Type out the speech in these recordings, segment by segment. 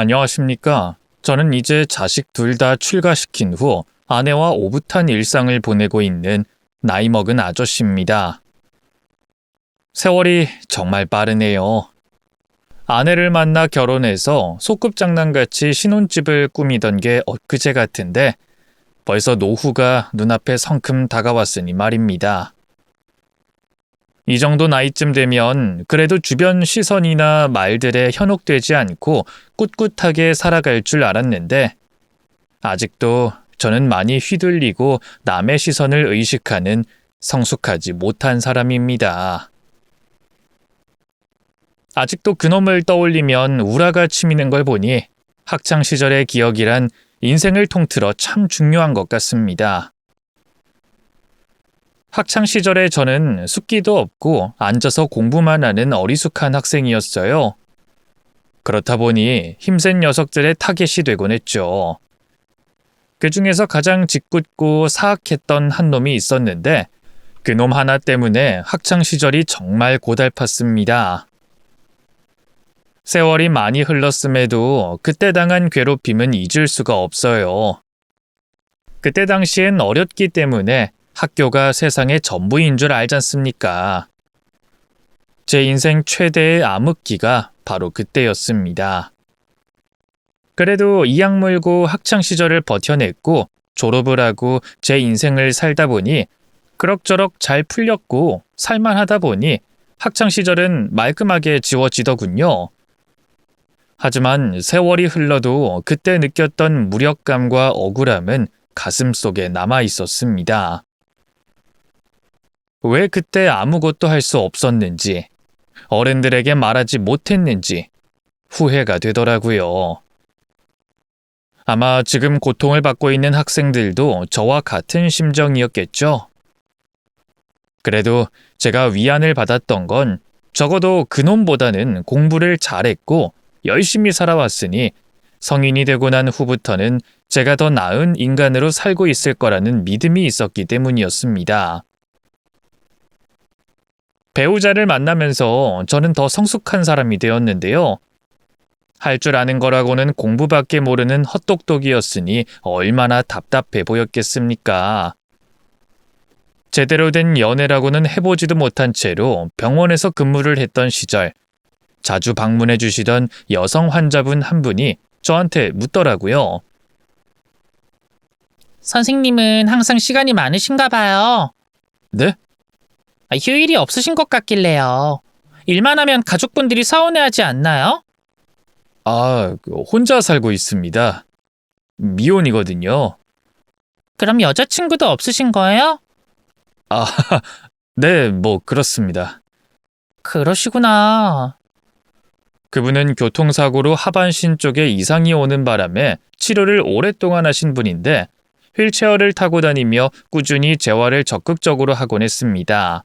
안녕하십니까. 저는 이제 자식 둘 다 출가시킨 후 아내와 오붓한 일상을 보내고 있는 나이 먹은 아저씨입니다. 세월이 정말 빠르네요. 아내를 만나 결혼해서 소꿉장난같이 신혼집을 꾸미던 게 엊그제 같은데 벌써 노후가 눈앞에 성큼 다가왔으니 말입니다. 이 정도 나이쯤 되면 그래도 주변 시선이나 말들에 현혹되지 않고 꿋꿋하게 살아갈 줄 알았는데 아직도 저는 많이 휘둘리고 남의 시선을 의식하는 성숙하지 못한 사람입니다. 아직도 그놈을 떠올리면 우라가 치미는 걸 보니 학창시절의 기억이란 인생을 통틀어 참 중요한 것 같습니다. 학창시절에 저는 숫기도 없고 앉아서 공부만 하는 어리숙한 학생이었어요. 그렇다 보니 힘센 녀석들의 타겟이 되곤 했죠. 그 중에서 가장 짓궂고 사악했던 한 놈이 있었는데 그놈 하나 때문에 학창시절이 정말 고달팠습니다. 세월이 많이 흘렀음에도 그때 당한 괴롭힘은 잊을 수가 없어요. 그때 당시엔 어렸기 때문에 학교가 세상의 전부인 줄 알잖습니까? 제 인생 최대의 암흑기가 바로 그때였습니다. 그래도 이악 물고 학창시절을 버텨냈고 졸업을 하고 제 인생을 살다 보니 그럭저럭 잘 풀렸고 살만하다 보니 학창시절은 말끔하게 지워지더군요. 하지만 세월이 흘러도 그때 느꼈던 무력감과 억울함은 가슴속에 남아 있었습니다. 왜 그때 아무것도 할 수 없었는지, 어른들에게 말하지 못했는지 후회가 되더라고요. 아마 지금 고통을 받고 있는 학생들도 저와 같은 심정이었겠죠? 그래도 제가 위안을 받았던 건 적어도 그놈보다는 공부를 잘했고 열심히 살아왔으니 성인이 되고 난 후부터는 제가 더 나은 인간으로 살고 있을 거라는 믿음이 있었기 때문이었습니다. 배우자를 만나면서 저는 더 성숙한 사람이 되었는데요. 할 줄 아는 거라고는 공부밖에 모르는 헛똑똑이었으니 얼마나 답답해 보였겠습니까? 제대로 된 연애라고는 해보지도 못한 채로 병원에서 근무를 했던 시절 자주 방문해 주시던 여성 환자분 한 분이 저한테 묻더라고요. 선생님은 항상 시간이 많으신가 봐요. 네? 휴일이 없으신 것 같길래요. 일만 하면 가족분들이 서운해하지 않나요? 혼자 살고 있습니다. 미혼이거든요. 그럼 여자친구도 없으신 거예요? 네, 그렇습니다. 그러시구나. 그분은 교통사고로 하반신 쪽에 이상이 오는 바람에 치료를 오랫동안 하신 분인데 휠체어를 타고 다니며 꾸준히 재활을 적극적으로 하곤 했습니다.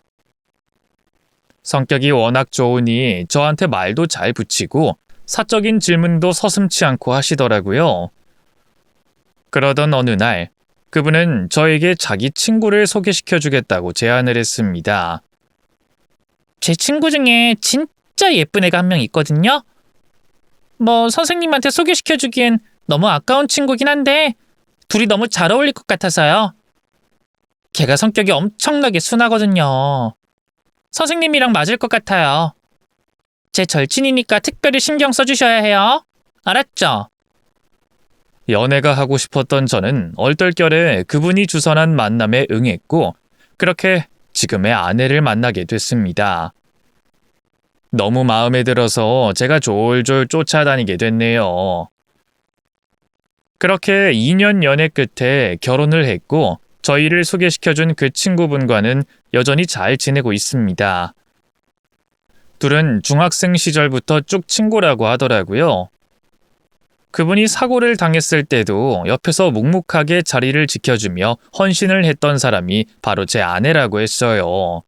성격이 워낙 좋으니 저한테 말도 잘 붙이고 사적인 질문도 서슴지 않고 하시더라고요. 그러던 어느 날 그분은 저에게 자기 친구를 소개시켜주겠다고 제안을 했습니다. 제 친구 중에 진짜 예쁜 애가 한 명 있거든요. 선생님한테 소개시켜주기엔 너무 아까운 친구긴 한데 둘이 너무 잘 어울릴 것 같아서요. 걔가 성격이 엄청나게 순하거든요. 선생님이랑 맞을 것 같아요. 제 절친이니까 특별히 신경 써주셔야 해요. 알았죠? 연애가 하고 싶었던 저는 얼떨결에 그분이 주선한 만남에 응했고 그렇게 지금의 아내를 만나게 됐습니다. 너무 마음에 들어서 제가 졸졸 쫓아다니게 됐네요. 그렇게 2년 연애 끝에 결혼을 했고 저희를 소개시켜준 그 친구분과는 여전히 잘 지내고 있습니다. 둘은 중학생 시절부터 쭉 친구라고 하더라고요. 그분이 사고를 당했을 때도 옆에서 묵묵하게 자리를 지켜주며 헌신을 했던 사람이 바로 제 아내라고 했어요.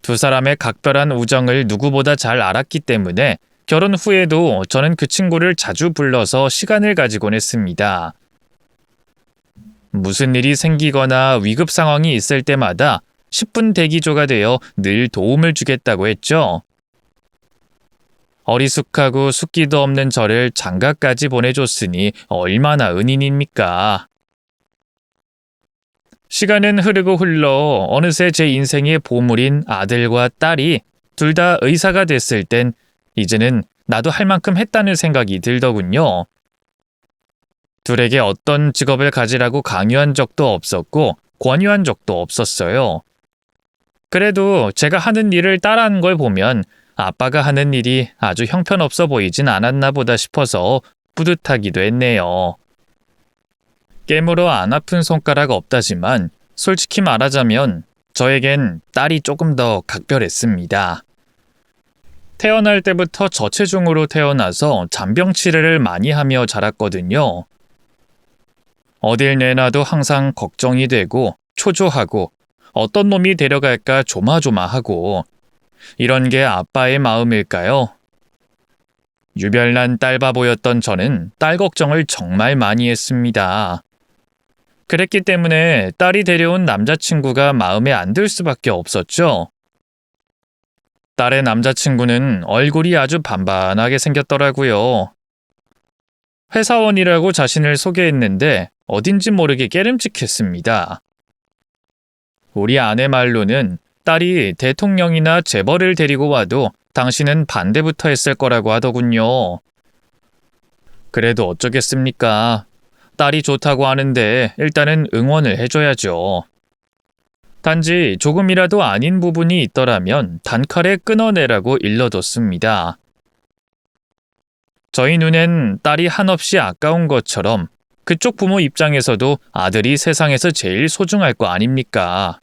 두 사람의 각별한 우정을 누구보다 잘 알았기 때문에 결혼 후에도 저는 그 친구를 자주 불러서 시간을 가지곤 했습니다. 무슨 일이 생기거나 위급 상황이 있을 때마다 10분 대기조가 되어 늘 도움을 주겠다고 했죠. 어리숙하고 숙기도 없는 저를 장가까지 보내줬으니 얼마나 은인입니까? 시간은 흐르고 흘러 어느새 제 인생의 보물인 아들과 딸이 둘 다 의사가 됐을 땐 이제는 나도 할 만큼 했다는 생각이 들더군요. 둘에게 어떤 직업을 가지라고 강요한 적도 없었고 권유한 적도 없었어요. 그래도 제가 하는 일을 따라한 걸 보면 아빠가 하는 일이 아주 형편없어 보이진 않았나 보다 싶어서 뿌듯하기도 했네요. 깨물어 안 아픈 손가락 없다지만 솔직히 말하자면 저에겐 딸이 조금 더 각별했습니다. 태어날 때부터 저체중으로 태어나서 잔병 치레를 많이 하며 자랐거든요. 어딜 내놔도 항상 걱정이 되고 초조하고 어떤 놈이 데려갈까 조마조마하고 이런 게 아빠의 마음일까요? 유별난 딸바보였던 저는 딸 걱정을 정말 많이 했습니다. 그랬기 때문에 딸이 데려온 남자친구가 마음에 안 들 수밖에 없었죠. 딸의 남자친구는 얼굴이 아주 반반하게 생겼더라고요. 회사원이라고 자신을 소개했는데 어딘지 모르게 깨름직했습니다. 우리 아내 말로는 딸이 대통령이나 재벌을 데리고 와도 당신은 반대부터 했을 거라고 하더군요. 그래도 어쩌겠습니까? 딸이 좋다고 하는데 일단은 응원을 해줘야죠. 단지 조금이라도 아닌 부분이 있더라면 단칼에 끊어내라고 일러뒀습니다. 저희 눈엔 딸이 한없이 아까운 것처럼 그쪽 부모 입장에서도 아들이 세상에서 제일 소중할 거 아닙니까?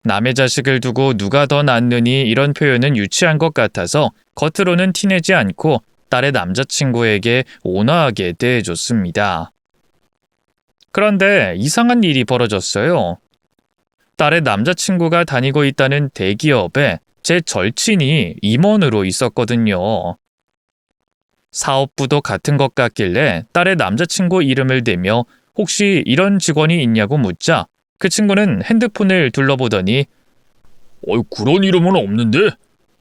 남의 자식을 두고 누가 더 낫느니 이런 표현은 유치한 것 같아서 겉으로는 티내지 않고 딸의 남자친구에게 온화하게 대해줬습니다. 그런데 이상한 일이 벌어졌어요. 딸의 남자친구가 다니고 있다는 대기업에 제 절친이 임원으로 있었거든요. 사업부도 같은 것 같길래 딸의 남자친구 이름을 대며 혹시 이런 직원이 있냐고 묻자 그 친구는 핸드폰을 둘러보더니 그런 이름은 없는데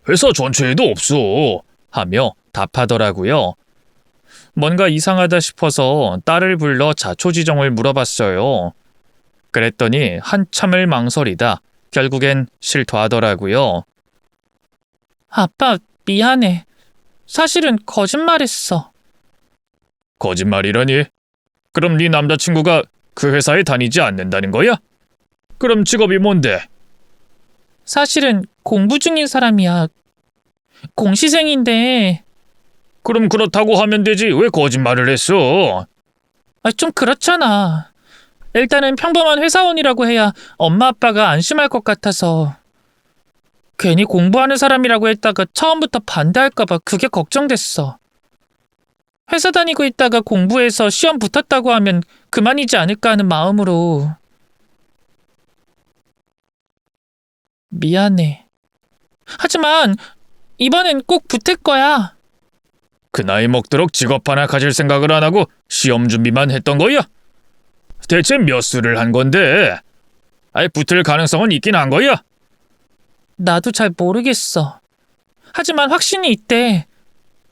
회사 전체에도 없어 하며 답하더라고요. 뭔가 이상하다 싶어서 딸을 불러 자초지종을 물어봤어요. 그랬더니 한참을 망설이다 결국엔 실토하더라고요. 아빠, 미안해. 사실은 거짓말했어. 거짓말이라니? 그럼 네 남자친구가 그 회사에 다니지 않는다는 거야? 그럼 직업이 뭔데? 사실은 공부 중인 사람이야. 공시생인데. 그럼 그렇다고 하면 되지 왜 거짓말을 했어? 좀 그렇잖아. 일단은 평범한 회사원이라고 해야 엄마 아빠가 안심할 것 같아서. 괜히 공부하는 사람이라고 했다가 처음부터 반대할까봐 그게 걱정됐어. 회사 다니고 있다가 공부해서 시험 붙었다고 하면 그만이지 않을까 하는 마음으로. 미안해. 하지만 이번엔 꼭 붙을 거야. 그 나이 먹도록 직업 하나 가질 생각을 안 하고 시험 준비만 했던 거야? 대체 몇 수를 한 건데? 아예 붙을 가능성은 있긴 한 거야? 나도 잘 모르겠어. 하지만 확신이 있대.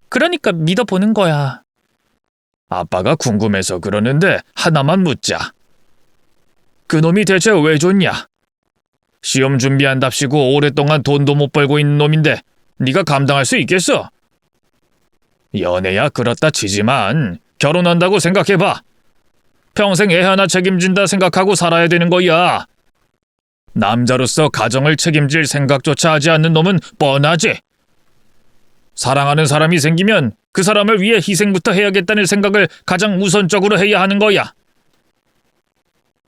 그러니까 믿어보는 거야. 아빠가 궁금해서 그러는데 하나만 묻자. 그놈이 대체 왜 좋냐? 시험 준비한답시고 오랫동안 돈도 못 벌고 있는 놈인데 네가 감당할 수 있겠어? 연애야 그렇다 치지만 결혼한다고 생각해봐. 평생 애 하나 책임진다 생각하고 살아야 되는 거야. 남자로서 가정을 책임질 생각조차 하지 않는 놈은 뻔하지. 사랑하는 사람이 생기면 그 사람을 위해 희생부터 해야겠다는 생각을 가장 우선적으로 해야 하는 거야.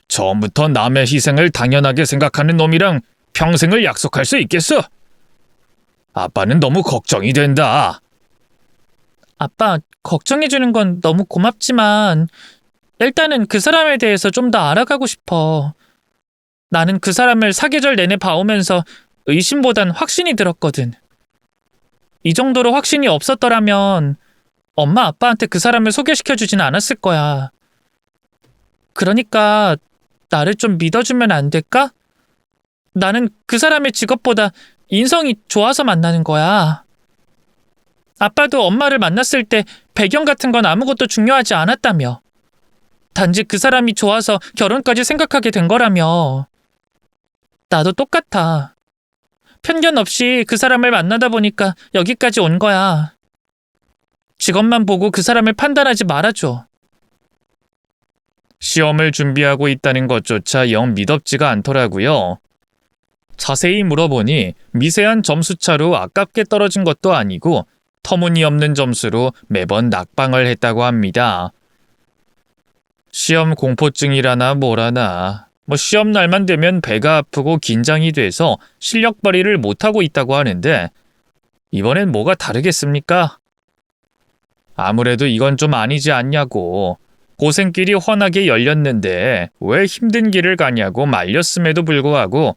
처음부터 남의 희생을 당연하게 생각하는 놈이랑 평생을 약속할 수 있겠어? 아빠는 너무 걱정이 된다. 아빠, 걱정해주는 건 너무 고맙지만 일단은 그 사람에 대해서 좀 더 알아가고 싶어. 나는 그 사람을 사계절 내내 봐오면서 의심보단 확신이 들었거든. 이 정도로 확신이 없었더라면 엄마 아빠한테 그 사람을 소개시켜주진 않았을 거야. 그러니까 나를 좀 믿어주면 안 될까? 나는 그 사람의 직업보다 인성이 좋아서 만나는 거야. 아빠도 엄마를 만났을 때 배경 같은 건 아무것도 중요하지 않았다며. 단지 그 사람이 좋아서 결혼까지 생각하게 된 거라며. 나도 똑같아. 편견 없이 그 사람을 만나다 보니까 여기까지 온 거야. 직업만 보고 그 사람을 판단하지 말아줘. 시험을 준비하고 있다는 것조차 영 미덥지가 않더라고요. 자세히 물어보니 미세한 점수차로 아깝게 떨어진 것도 아니고 터무니없는 점수로 매번 낙방을 했다고 합니다. 시험 공포증이라나 뭐라나, 시험 날만 되면 배가 아프고 긴장이 돼서 실력 발휘를 못하고 있다고 하는데 이번엔 뭐가 다르겠습니까? 아무래도 이건 좀 아니지 않냐고. 고생길이 훤하게 열렸는데 왜 힘든 길을 가냐고 말렸음에도 불구하고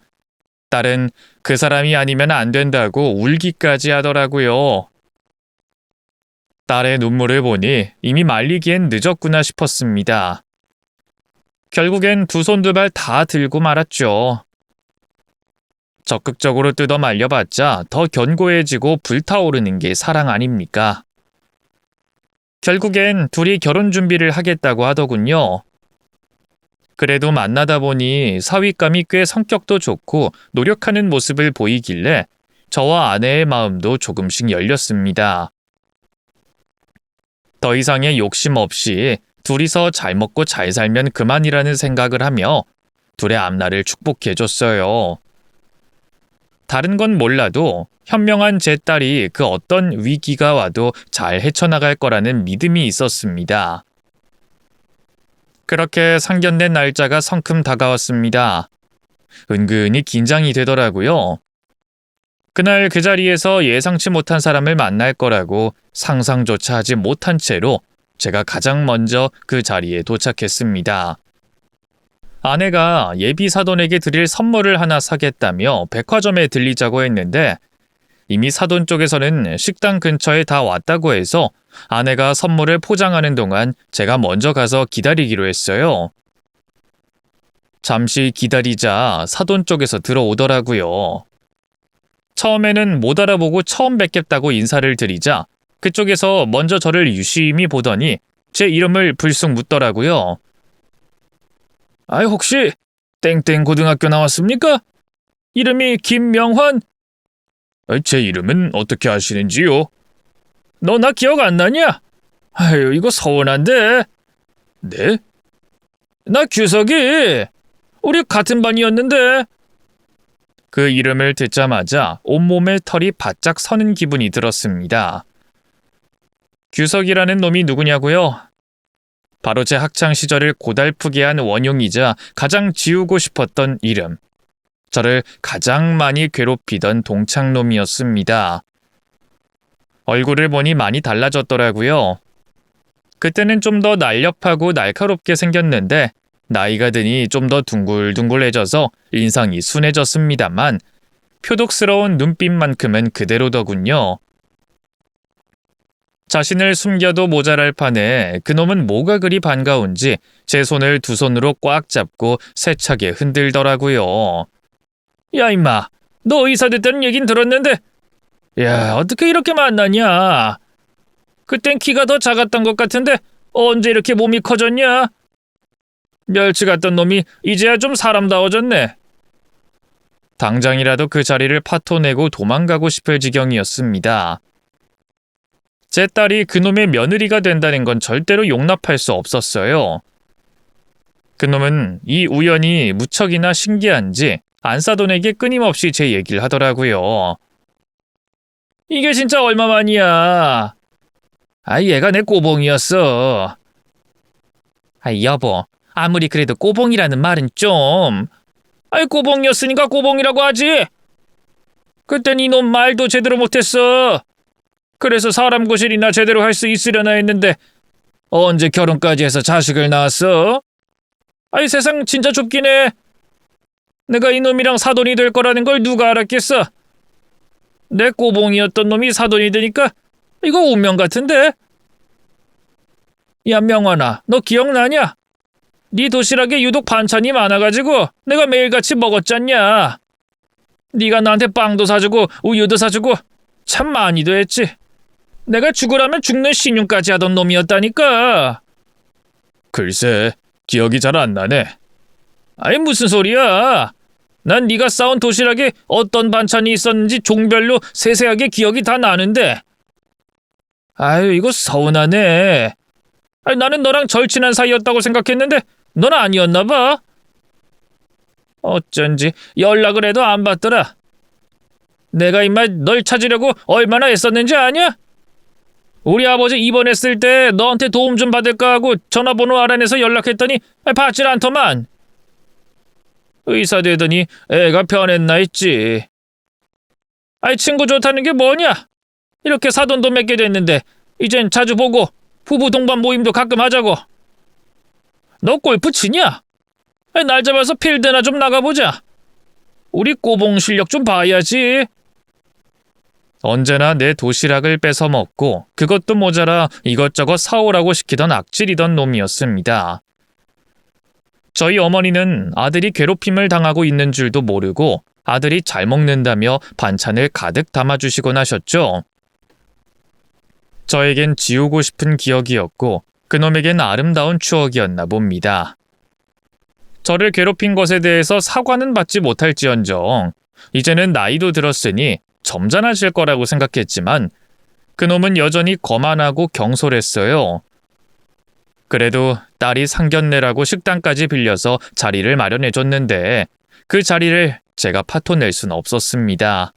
딸은 그 사람이 아니면 안 된다고 울기까지 하더라고요. 딸의 눈물을 보니 이미 말리기엔 늦었구나 싶었습니다. 결국엔 두 손 두 발 다 들고 말았죠. 적극적으로 뜯어 말려봤자 더 견고해지고 불타오르는 게 사랑 아닙니까? 결국엔 둘이 결혼 준비를 하겠다고 하더군요. 그래도 만나다 보니 사윗감이 꽤 성격도 좋고 노력하는 모습을 보이길래 저와 아내의 마음도 조금씩 열렸습니다. 더 이상의 욕심 없이 둘이서 잘 먹고 잘 살면 그만이라는 생각을 하며 둘의 앞날을 축복해줬어요. 다른 건 몰라도 현명한 제 딸이 그 어떤 위기가 와도 잘 헤쳐나갈 거라는 믿음이 있었습니다. 그렇게 상견례 날짜가 성큼 다가왔습니다. 은근히 긴장이 되더라고요. 그날 그 자리에서 예상치 못한 사람을 만날 거라고 상상조차 하지 못한 채로 제가 가장 먼저 그 자리에 도착했습니다. 아내가 예비 사돈에게 드릴 선물을 하나 사겠다며 백화점에 들리자고 했는데 이미 사돈 쪽에서는 식당 근처에 다 왔다고 해서 아내가 선물을 포장하는 동안 제가 먼저 가서 기다리기로 했어요. 잠시 기다리자 사돈 쪽에서 들어오더라고요. 처음에는 못 알아보고 처음 뵙겠다고 인사를 드리자 그쪽에서 먼저 저를 유심히 보더니 제 이름을 불쑥 묻더라고요. 혹시 땡땡 고등학교 나왔습니까? 이름이 김명환? 제 이름은 어떻게 아시는지요? 너 나 기억 안 나냐? 아유, 이거 서운한데. 네? 나 규석이. 우리 같은 반이었는데. 그 이름을 듣자마자 온몸에 털이 바짝 서는 기분이 들었습니다. 규석이라는 놈이 누구냐고요? 바로 제 학창 시절을 고달프게 한 원흉이자 가장 지우고 싶었던 이름. 저를 가장 많이 괴롭히던 동창놈이었습니다. 얼굴을 보니 많이 달라졌더라고요. 그때는 좀 더 날렵하고 날카롭게 생겼는데 나이가 드니 좀 더 둥글둥글해져서 인상이 순해졌습니다만 표독스러운 눈빛만큼은 그대로더군요. 자신을 숨겨도 모자랄 판에 그놈은 뭐가 그리 반가운지 제 손을 두 손으로 꽉 잡고 세차게 흔들더라고요. 야 임마, 너 의사 됐다는 얘긴 들었는데 야 어떻게 이렇게 만나냐? 그땐 키가 더 작았던 것 같은데 언제 이렇게 몸이 커졌냐? 멸치 같던 놈이 이제야 좀 사람다워졌네. 당장이라도 그 자리를 파토내고 도망가고 싶을 지경이었습니다. 제 딸이 그놈의 며느리가 된다는 건 절대로 용납할 수 없었어요. 그놈은 이 우연이 무척이나 신기한지 안사돈에게 끊임없이 제 얘기를 하더라고요. 이게 진짜 얼마만이야? 얘가 내 꼬봉이었어. 여보, 아무리 그래도 꼬봉이라는 말은 좀. 꼬봉이었으니까 꼬봉이라고 하지. 그땐 이놈 말도 제대로 못했어. 그래서 사람 구실이나 제대로 할 수 있으려나 했는데 언제 결혼까지 해서 자식을 낳았어? 세상 진짜 좁긴 해. 내가 이놈이랑 사돈이 될 거라는 걸 누가 알았겠어. 내 꼬봉이었던 놈이 사돈이 되니까 이거 운명 같은데? 야 명환아, 너 기억나냐? 네 도시락에 유독 반찬이 많아가지고 내가 매일같이 먹었잖냐. 네가 나한테 빵도 사주고 우유도 사주고 참 많이도 했지. 내가 죽으라면 죽는 신용까지 하던 놈이었다니까. 글쎄, 기억이 잘 안 나네. 아니 무슨 소리야. 난 네가 싸온 도시락에 어떤 반찬이 있었는지 종별로 세세하게 기억이 다 나는데. 아유 이거 서운하네. 아니, 나는 너랑 절친한 사이였다고 생각했는데 넌 아니었나 봐. 어쩐지 연락을 해도 안 받더라. 내가 임마 널 찾으려고 얼마나 애썼는지 아냐? 우리 아버지 입원했을 때 너한테 도움 좀 받을까 하고 전화번호 알아내서 연락했더니 받질 않더만. 의사 되더니 애가 변했나 했지. 아이 친구 좋다는 게 뭐냐? 이렇게 사돈도 맺게 됐는데 이젠 자주 보고 부부 동반 모임도 가끔 하자고. 너 골프 치냐? 날 잡아서 필드나 좀 나가보자. 우리 꼬봉 실력 좀 봐야지. 언제나 내 도시락을 뺏어 먹고 그것도 모자라 이것저것 사오라고 시키던 악질이던 놈이었습니다. 저희 어머니는 아들이 괴롭힘을 당하고 있는 줄도 모르고 아들이 잘 먹는다며 반찬을 가득 담아주시곤 하셨죠. 저에겐 지우고 싶은 기억이었고 그놈에겐 아름다운 추억이었나 봅니다. 저를 괴롭힌 것에 대해서 사과는 받지 못할지언정 이제는 나이도 들었으니 점잖아질 거라고 생각했지만 그놈은 여전히 거만하고 경솔했어요. 그래도 딸이 상견례라고 식당까지 빌려서 자리를 마련해줬는데 그 자리를 제가 파토낼 순 없었습니다.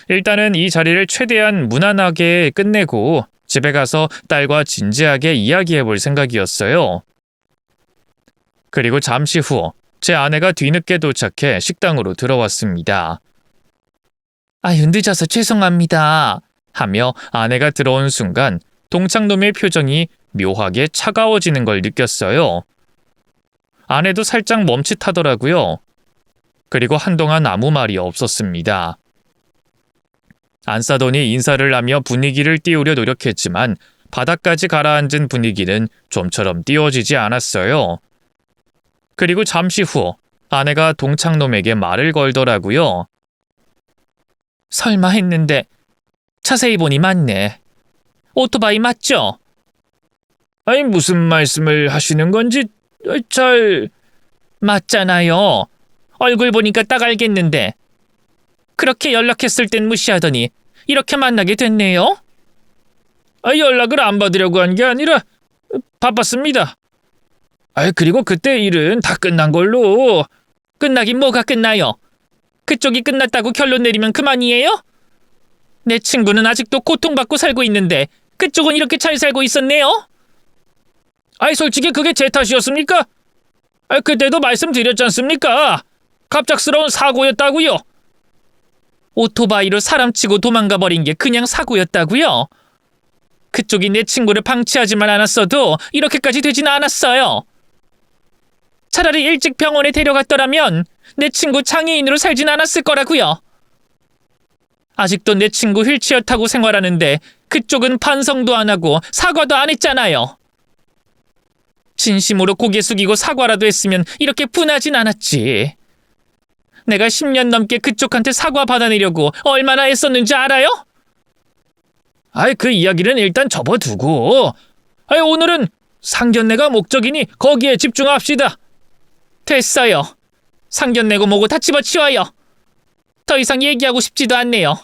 일단은 이 자리를 최대한 무난하게 끝내고 집에 가서 딸과 진지하게 이야기해볼 생각이었어요. 그리고 잠시 후 제 아내가 뒤늦게 도착해 식당으로 들어왔습니다. 아유 늦어서 죄송합니다. 하며 아내가 들어온 순간 동창놈의 표정이 묘하게 차가워지는 걸 느꼈어요. 아내도 살짝 멈칫하더라고요. 그리고 한동안 아무 말이 없었습니다. 안 싸더니 인사를 하며 분위기를 띄우려 노력했지만 바닥까지 가라앉은 분위기는 좀처럼 띄워지지 않았어요. 그리고 잠시 후 아내가 동창놈에게 말을 걸더라고요. 설마 했는데 자세히 보니 맞네. 오토바이 맞죠? 아니 무슨 말씀을 하시는 건지 잘... 맞잖아요. 얼굴 보니까 딱 알겠는데. 그렇게 연락했을 땐 무시하더니 이렇게 만나게 됐네요? 연락을 안 받으려고 한 게 아니라 바빴습니다. 그리고 그때 일은 다 끝난 걸로. 끝나긴 뭐가 끝나요? 그쪽이 끝났다고 결론 내리면 그만이에요? 내 친구는 아직도 고통받고 살고 있는데 그쪽은 이렇게 잘 살고 있었네요? 솔직히 그게 제 탓이었습니까? 그때도 말씀드렸지 않습니까? 갑작스러운 사고였다고요. 오토바이로 사람 치고 도망가 버린 게 그냥 사고였다고요? 그쪽이 내 친구를 방치하지만 않았어도 이렇게까지 되진 않았어요. 차라리 일찍 병원에 데려갔더라면 내 친구 장애인으로 살진 않았을 거라고요. 아직도 내 친구 휠체어 타고 생활하는데 그쪽은 반성도 안 하고 사과도 안 했잖아요. 진심으로 고개 숙이고 사과라도 했으면 이렇게 분하진 않았지. 내가 10년 넘게 그쪽한테 사과 받아내려고 얼마나 애썼는지 알아요? 그 이야기는 일단 접어두고 오늘은 상견례가 목적이니 거기에 집중합시다. 됐어요. 상견례고 뭐고 다 집어치워요. 더 이상 얘기하고 싶지도 않네요.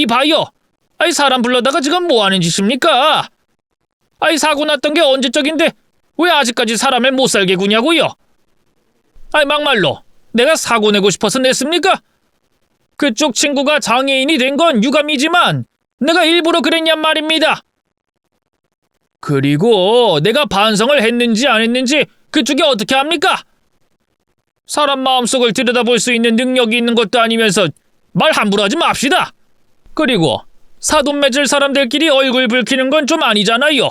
봐요. 사람 불러다가 지금 뭐 하는 짓입니까? 사고 났던 게 언제적인데 왜 아직까지 사람을 못 살게 구냐고요? 막말로 내가 사고 내고 싶어서 냈습니까? 그쪽 친구가 장애인이 된 건 유감이지만 내가 일부러 그랬냔 말입니다. 그리고 내가 반성을 했는지 안 했는지 그쪽이 어떻게 합니까? 사람 마음속을 들여다볼 수 있는 능력이 있는 것도 아니면서 말 함부로 하지 맙시다. 그리고 사돈 맺을 사람들끼리 얼굴 붉히는 건 좀 아니잖아요.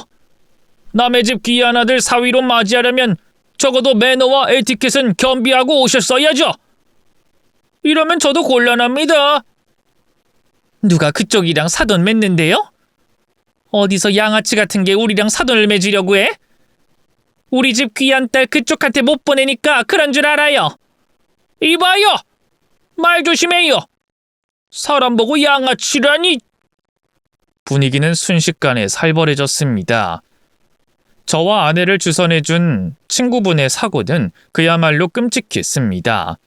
남의 집 귀한 아들 사위로 맞이하려면 적어도 매너와 에티켓은 겸비하고 오셨어야죠. 이러면 저도 곤란합니다. 누가 그쪽이랑 사돈 맺는데요? 어디서 양아치 같은 게 우리랑 사돈을 맺으려고 해? 우리 집 귀한 딸 그쪽한테 못 보내니까 그런 줄 알아요. 이봐요! 말 조심해요. 사람 보고 양아치라니. 분위기는 순식간에 살벌해졌습니다. 저와 아내를 주선해준 친구분의 사고는 그야말로 끔찍했습니다.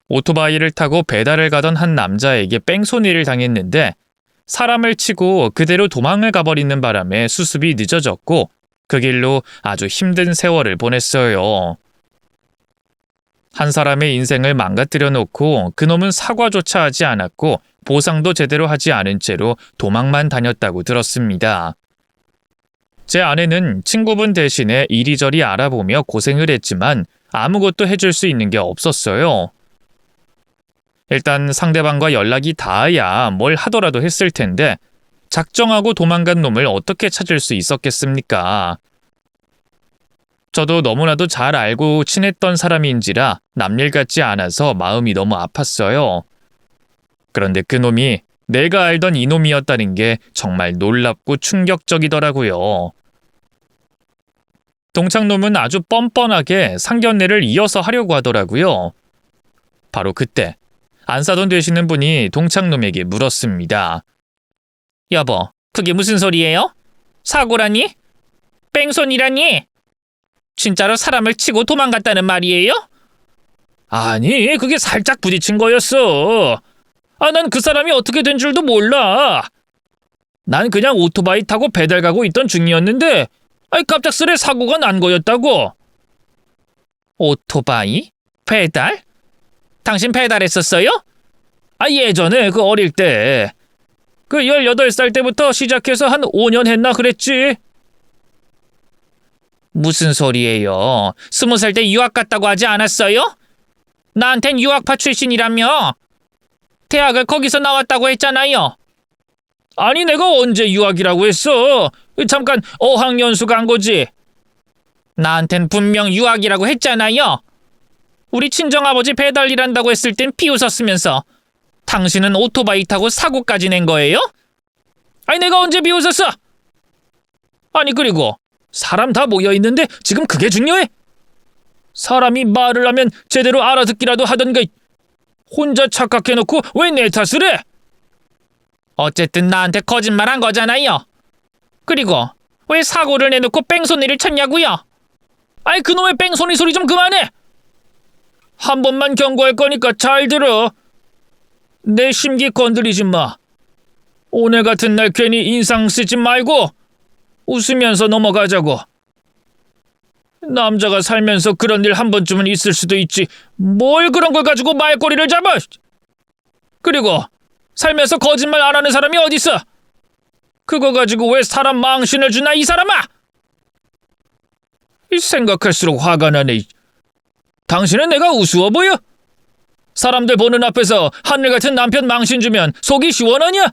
오토바이를 타고 배달을 가던 한 남자에게 뺑소니를 당했는데 사람을 치고 그대로 도망을 가버리는 바람에 수습이 늦어졌고 그 길로 아주 힘든 세월을 보냈어요. 한 사람의 인생을 망가뜨려 놓고 그놈은 사과조차 하지 않았고 보상도 제대로 하지 않은 채로 도망만 다녔다고 들었습니다. 제 아내는 친구분 대신에 이리저리 알아보며 고생을 했지만 아무것도 해줄 수 있는 게 없었어요. 일단 상대방과 연락이 닿아야 뭘 하더라도 했을 텐데 작정하고 도망간 놈을 어떻게 찾을 수 있었겠습니까? 저도 너무나도 잘 알고 친했던 사람인지라 남일 같지 않아서 마음이 너무 아팠어요. 그런데 그놈이 내가 알던 이놈이었다는 게 정말 놀랍고 충격적이더라고요. 동창놈은 아주 뻔뻔하게 상견례를 이어서 하려고 하더라고요. 바로 그때 안사돈 되시는 분이 동창놈에게 물었습니다. 여보, 그게 무슨 소리예요? 사고라니? 뺑소니라니? 진짜로 사람을 치고 도망갔다는 말이에요? 아니, 그게 살짝 부딪힌 거였어. 난 그 사람이 어떻게 된 줄도 몰라. 난 그냥 오토바이 타고 배달 가고 있던 중이었는데 갑작스레 사고가 난 거였다고. 오토바이? 배달? 당신 배달했었어요? 예전에 그 어릴 때. 그 18살 때부터 시작해서 한 5년 했나 그랬지. 무슨 소리예요? 20살 때 유학 갔다고 하지 않았어요? 나한텐 유학파 출신이라며. 대학을 거기서 나왔다고 했잖아요. 아니 내가 언제 유학이라고 했어. 잠깐 어학연수 간 거지. 나한텐 분명 유학이라고 했잖아요. 우리 친정아버지 배달 일한다고 했을 땐 비웃었으면서 당신은 오토바이 타고 사고까지 낸 거예요? 내가 언제 비웃었어? 그리고 사람 다 모여있는데 지금 그게 중요해? 사람이 말을 하면 제대로 알아듣기라도 하던가. 혼자 착각해놓고 왜 내 탓을 해? 어쨌든 나한테 거짓말한 거잖아요. 그리고 왜 사고를 내놓고 뺑소니를 쳤냐고요? 그놈의 뺑소니 소리 좀 그만해. 한 번만 경고할 거니까 잘 들어. 내 심기 건드리지 마. 오늘 같은 날 괜히 인상 쓰지 말고 웃으면서 넘어가자고. 남자가 살면서 그런 일 한 번쯤은 있을 수도 있지. 뭘 그런 걸 가지고 말꼬리를 잡아. 그리고 살면서 거짓말 안 하는 사람이 어딨어? 그거 가지고 왜 사람 망신을 주나 이 사람아? 생각할수록 화가 나네. 당신은 내가 우스워 보여? 사람들 보는 앞에서 하늘 같은 남편 망신 주면 속이 시원하냐?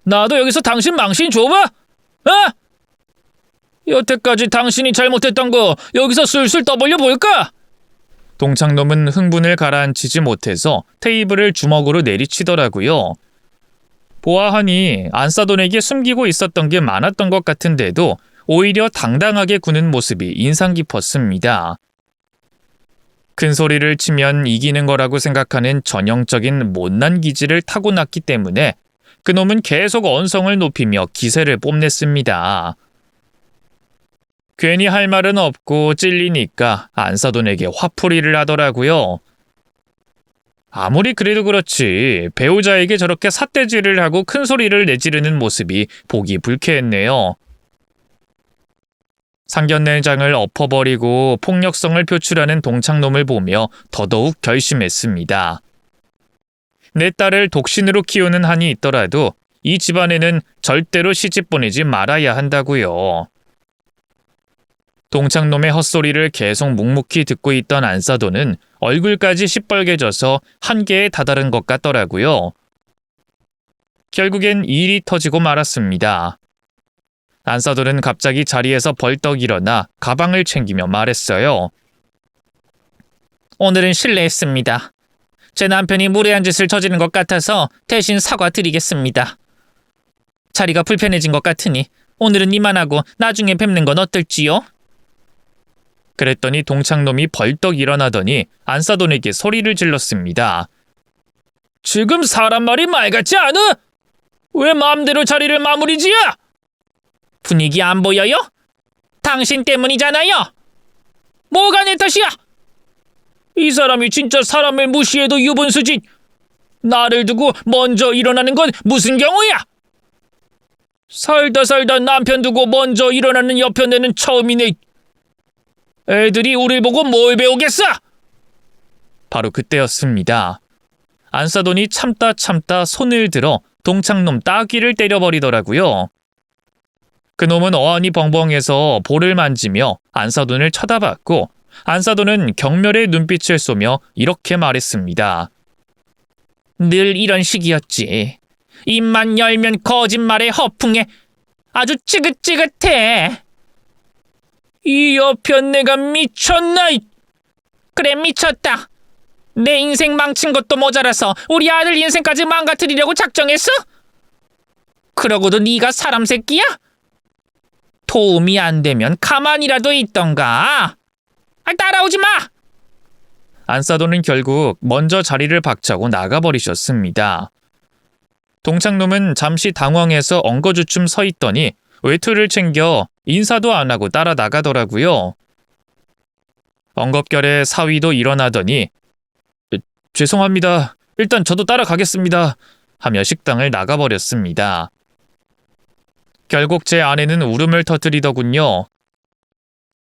나도 여기서 당신 망신 줘봐? 여태까지 당신이 잘못했던 거 여기서 술술 떠벌려 볼까? 동창놈은 흥분을 가라앉히지 못해서 테이블을 주먹으로 내리치더라고요. 보아하니 안사돈에게 숨기고 있었던 게 많았던 것 같은데도 오히려 당당하게 구는 모습이 인상 깊었습니다. 큰 소리를 치면 이기는 거라고 생각하는 전형적인 못난 기질을 타고났기 때문에 그놈은 계속 언성을 높이며 기세를 뽐냈습니다. 괜히 할 말은 없고 찔리니까 안사돈에게 화풀이를 하더라고요. 아무리 그래도 그렇지 배우자에게 저렇게 삿대질을 하고 큰 소리를 내지르는 모습이 보기 불쾌했네요. 상견례장을 엎어버리고 폭력성을 표출하는 동창놈을 보며 더더욱 결심했습니다. 내 딸을 독신으로 키우는 한이 있더라도 이 집안에는 절대로 시집 보내지 말아야 한다고요. 동창놈의 헛소리를 계속 묵묵히 듣고 있던 안사돈은 얼굴까지 시뻘개져서 한계에 다다른 것 같더라고요. 결국엔 일이 터지고 말았습니다. 안사돈은 갑자기 자리에서 벌떡 일어나 가방을 챙기며 말했어요. 오늘은 실례했습니다. 제 남편이 무례한 짓을 저지른 것 같아서 대신 사과드리겠습니다. 자리가 불편해진 것 같으니 오늘은 이만하고 나중에 뵙는 건 어떨지요? 그랬더니 동창놈이 벌떡 일어나더니 안사돈에게 소리를 질렀습니다. 지금 사람 말이 말 같지 않아? 왜 마음대로 자리를 마무리 지어? 분위기 안 보여요? 당신 때문이잖아요. 뭐가 내 탓이야? 이 사람이 진짜 사람을 무시해도 유분수짓. 나를 두고 먼저 일어나는 건 무슨 경우야? 살다 남편 두고 먼저 일어나는 여편네는 처음이네. 애들이 우릴 보고 뭘 배우겠어? 바로 그때였습니다. 안사돈이 참다 손을 들어 동창놈 따귀를 때려버리더라고요. 그놈은 어안이 벙벙해서 볼을 만지며 안사돈을 쳐다봤고 안사돈은 경멸의 눈빛을 쏘며 이렇게 말했습니다. 늘 이런 식이었지. 입만 열면 거짓말에 허풍에 아주 찌긋찌긋해. 이 여편네가 미쳤나? 그래, 미쳤다. 내 인생 망친 것도 모자라서 우리 아들 인생까지 망가뜨리려고 작정했어? 그러고도 네가 사람 새끼야? 도움이 안 되면 가만히라도 있던가. 따라오지 마! 안사돈은 결국 먼저 자리를 박차고 나가버리셨습니다. 동창놈은 잠시 당황해서 엉거주춤 서 있더니 외투를 챙겨 인사도 안 하고 따라 나가더라고요. 엉겁결에 사위도 일어나더니 죄송합니다. 일단 저도 따라가겠습니다. 하며 식당을 나가버렸습니다. 결국 제 아내는 울음을 터뜨리더군요.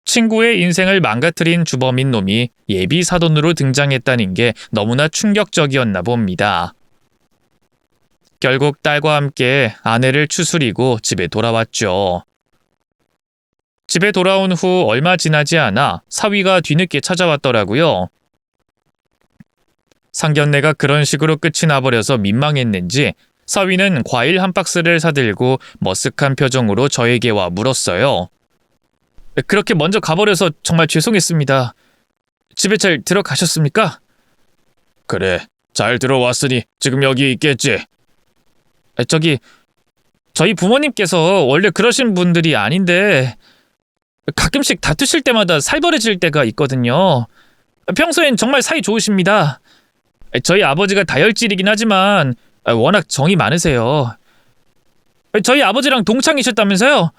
친구의 인생을 망가뜨린 주범인 놈이 예비 사돈으로 등장했다는 게 너무나 충격적이었나 봅니다. 결국 딸과 함께 아내를 추스리고 집에 돌아왔죠. 집에 돌아온 후 얼마 지나지 않아 사위가 뒤늦게 찾아왔더라고요. 상견례가 그런 식으로 끝이 나버려서 민망했는지 사위는 과일 한 박스를 사들고 머쓱한 표정으로 저에게 와 물었어요. 그렇게 먼저 가버려서 정말 죄송했습니다. 집에 잘 들어가셨습니까? 그래, 잘 들어왔으니 지금 여기 있겠지. 저희 부모님께서 원래 그러신 분들이 아닌데 가끔씩 다투실 때마다 살벌해질 때가 있거든요. 평소엔 정말 사이 좋으십니다. 저희 아버지가 다혈질이긴 하지만 워낙 정이 많으세요. 저희 아버지랑 동창이셨다면서요?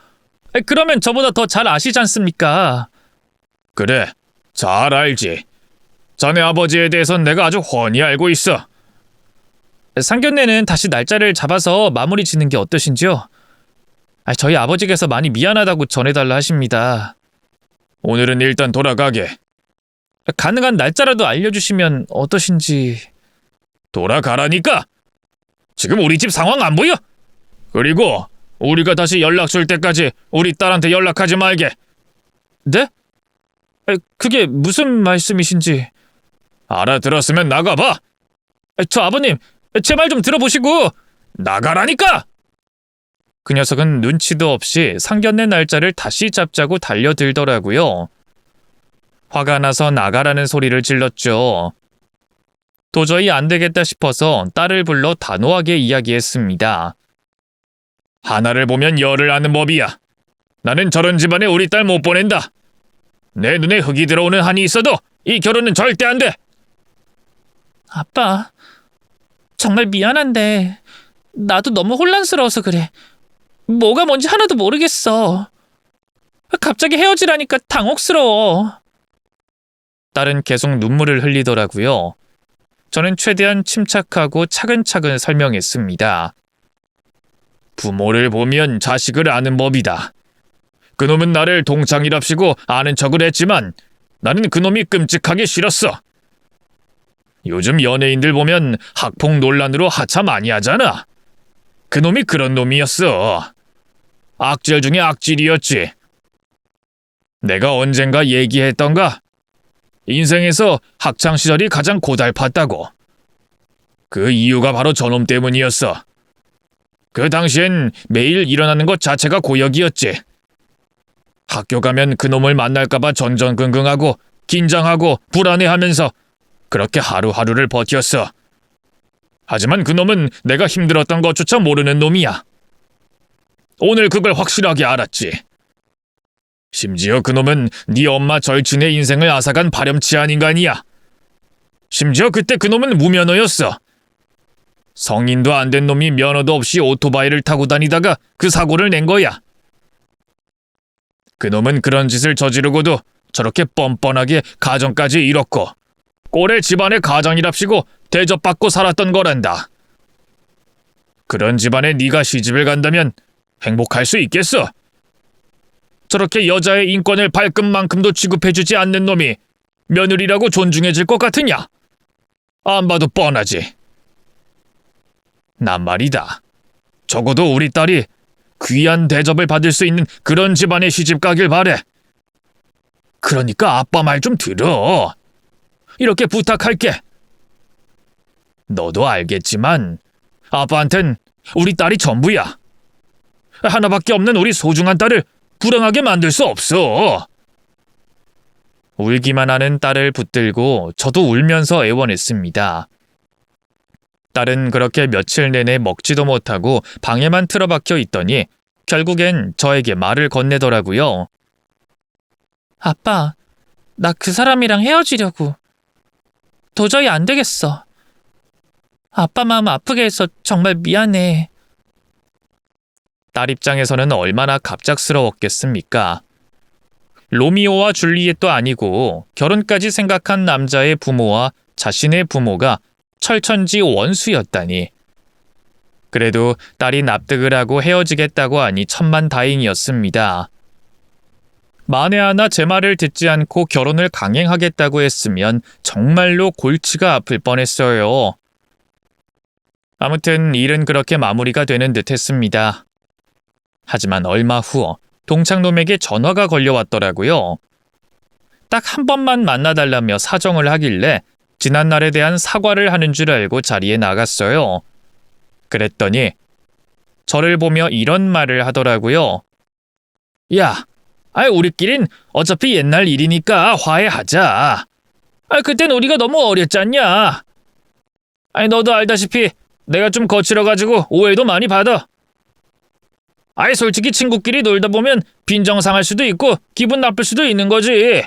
그러면 저보다 더 잘 아시지 않습니까? 그래, 잘 알지. 자네 아버지에 대해선 내가 아주 훤히 알고 있어. 상견례는 다시 날짜를 잡아서 마무리 짓는 게 어떠신지요? 저희 아버지께서 많이 미안하다고 전해달라 하십니다. 오늘은 일단 돌아가게. 가능한 날짜라도 알려주시면 어떠신지. 돌아가라니까! 지금 우리 집 상황 안 보여? 그리고 우리가 다시 연락 줄 때까지 우리 딸한테 연락하지 말게. 네? 그게 무슨 말씀이신지. 알아들었으면 나가봐. 저 아버님, 제 말 좀 들어보시고. 나가라니까! 그 녀석은 눈치도 없이 상견례 날짜를 다시 잡자고 달려들더라고요. 화가 나서 나가라는 소리를 질렀죠. 도저히 안 되겠다 싶어서 딸을 불러 단호하게 이야기했습니다. 하나를 보면 열을 아는 법이야. 나는 저런 집안에 우리 딸 못 보낸다. 내 눈에 흙이 들어오는 한이 있어도 이 결혼은 절대 안 돼. 아빠, 정말 미안한데 나도 너무 혼란스러워서 그래. 뭐가 뭔지 하나도 모르겠어. 갑자기 헤어지라니까 당혹스러워. 딸은 계속 눈물을 흘리더라고요. 저는 최대한 침착하고 차근차근 설명했습니다. 부모를 보면 자식을 아는 법이다. 그놈은 나를 동창이랍시고 아는 척을 했지만 나는 그놈이 끔찍하게 싫었어. 요즘 연예인들 보면 학폭 논란으로 하차 많이 하잖아. 그놈이 그런 놈이었어. 악질 중에 악질이었지. 내가 언젠가 얘기했던가? 인생에서 학창시절이 가장 고달팠다고. 그 이유가 바로 저놈 때문이었어. 그 당시엔 매일 일어나는 것 자체가 고역이었지. 학교 가면 그놈을 만날까봐 전전긍긍하고 긴장하고 불안해하면서 그렇게 하루하루를 버텼어. 하지만 그놈은 내가 힘들었던 것조차 모르는 놈이야. 오늘 그걸 확실하게 알았지. 심지어 그놈은 네 엄마 절친의 인생을 앗아간 파렴치한 인간이야. 심지어 그때 그놈은 무면허였어. 성인도 안 된 놈이 면허도 없이 오토바이를 타고 다니다가 그 사고를 낸 거야. 그놈은 그런 짓을 저지르고도 저렇게 뻔뻔하게 가정까지 잃었고 꼴에 집안의 가장이랍시고 대접받고 살았던 거란다. 그런 집안에 네가 시집을 간다면 행복할 수 있겠어? 저렇게 여자의 인권을 발끝만큼도 취급해주지 않는 놈이 며느리라고 존중해질 것 같으냐? 안 봐도 뻔하지. 난 말이다. 적어도 우리 딸이 귀한 대접을 받을 수 있는 그런 집안에 시집 가길 바래. 그러니까 아빠 말 좀 들어. 이렇게 부탁할게. 너도 알겠지만 아빠한텐 우리 딸이 전부야. 하나밖에 없는 우리 소중한 딸을 불행하게 만들 수 없어. 울기만 하는 딸을 붙들고 저도 울면서 애원했습니다. 딸은 그렇게 며칠 내내 먹지도 못하고 방에만 틀어박혀 있더니 결국엔 저에게 말을 건네더라고요. 아빠, 나 그 사람이랑 헤어지려고. 도저히 안 되겠어. 아빠 마음 아프게 해서 정말 미안해. 딸 입장에서는 얼마나 갑작스러웠겠습니까? 로미오와 줄리엣도 아니고 결혼까지 생각한 남자의 부모와 자신의 부모가 철천지 원수였다니. 그래도 딸이 납득을 하고 헤어지겠다고 하니 천만다행이었습니다. 만에 하나 제 말을 듣지 않고 결혼을 강행하겠다고 했으면 정말로 골치가 아플 뻔했어요. 아무튼 일은 그렇게 마무리가 되는 듯 했습니다. 하지만 얼마 후 동창놈에게 전화가 걸려왔더라고요. 딱 한 번만 만나달라며 사정을 하길래 지난날에 대한 사과를 하는 줄 알고 자리에 나갔어요. 그랬더니 저를 보며 이런 말을 하더라고요. 야, 우리끼린 어차피 옛날 일이니까 화해하자. 그땐 우리가 너무 어렸잖냐. 너도 알다시피 내가 좀 거칠어가지고 오해도 많이 받아. 솔직히 친구끼리 놀다 보면 빈정 상할 수도 있고 기분 나쁠 수도 있는 거지.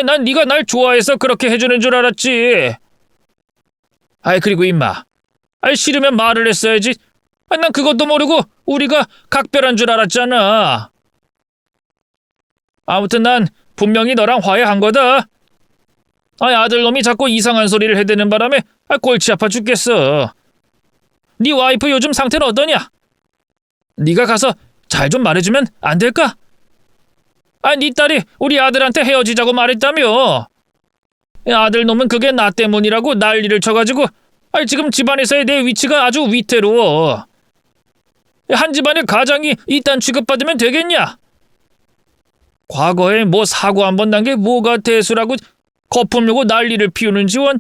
난 네가 날 좋아해서 그렇게 해주는 줄 알았지. 그리고 임마, 싫으면 말을 했어야지. 난 그것도 모르고 우리가 각별한 줄 알았잖아. 아무튼 난 분명히 너랑 화해한 거다. 아들놈이 자꾸 이상한 소리를 해대는 바람에 골치 아파 죽겠어. 네 와이프 요즘 상태는 어떠냐? 네가 가서 잘 좀 말해주면 안 될까? 네 딸이 우리 아들한테 헤어지자고 말했다며. 아들놈은 그게 나 때문이라고 난리를 쳐가지고 지금 집안에서의 내 위치가 아주 위태로워. 한 집안의 가장이 이딴 취급받으면 되겠냐? 과거에 뭐 사고 한 번 난 게 뭐가 대수라고 거품 물고 난리를 피우는지 원.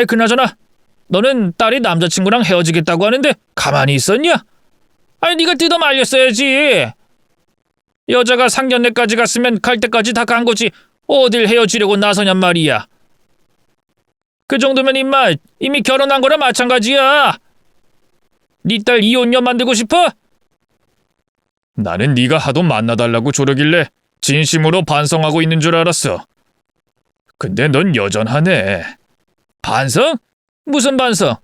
그나저나 너는 딸이 남자친구랑 헤어지겠다고 하는데 가만히 있었냐? 네가 뜯어 말렸어야지. 여자가 상견례까지 갔으면 갈 때까지 다 간 거지 어딜 헤어지려고 나서냔 말이야. 그 정도면 임마 이미 결혼한 거랑 마찬가지야. 네 딸 이혼녀 만들고 싶어? 나는 네가 하도 만나달라고 조르길래 진심으로 반성하고 있는 줄 알았어. 근데 넌 여전하네. 반성? 무슨 반성?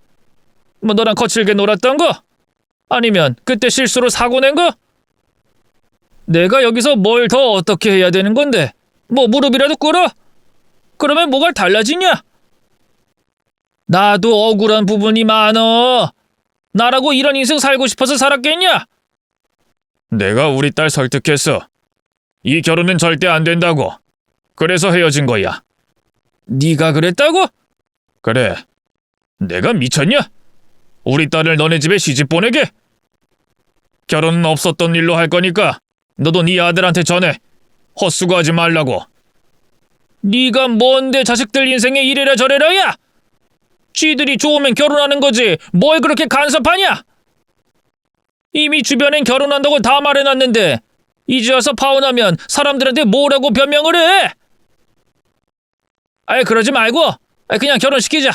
뭐 너랑 거칠게 놀았던 거? 아니면 그때 실수로 사고 낸 거? 내가 여기서 뭘 더 어떻게 해야 되는 건데? 뭐 무릎이라도 꿇어? 그러면 뭐가 달라지냐? 나도 억울한 부분이 많어. 나라고 이런 인생 살고 싶어서 살았겠냐? 내가 우리 딸 설득했어. 이 결혼은 절대 안 된다고. 그래서 헤어진 거야. 네가 그랬다고? 그래. 내가 미쳤냐? 우리 딸을 너네 집에 시집 보내게? 결혼은 없었던 일로 할 거니까 너도 네 아들한테 전해. 헛수고하지 말라고. 네가 뭔데 자식들 인생에 이래라 저래라야? 쥐들이 좋으면 결혼하는 거지 뭘 그렇게 간섭하냐? 이미 주변엔 결혼한다고 다 말해놨는데 이제 와서 파혼하면 사람들한테 뭐라고 변명을 해? 그러지 말고 그냥 결혼시키자.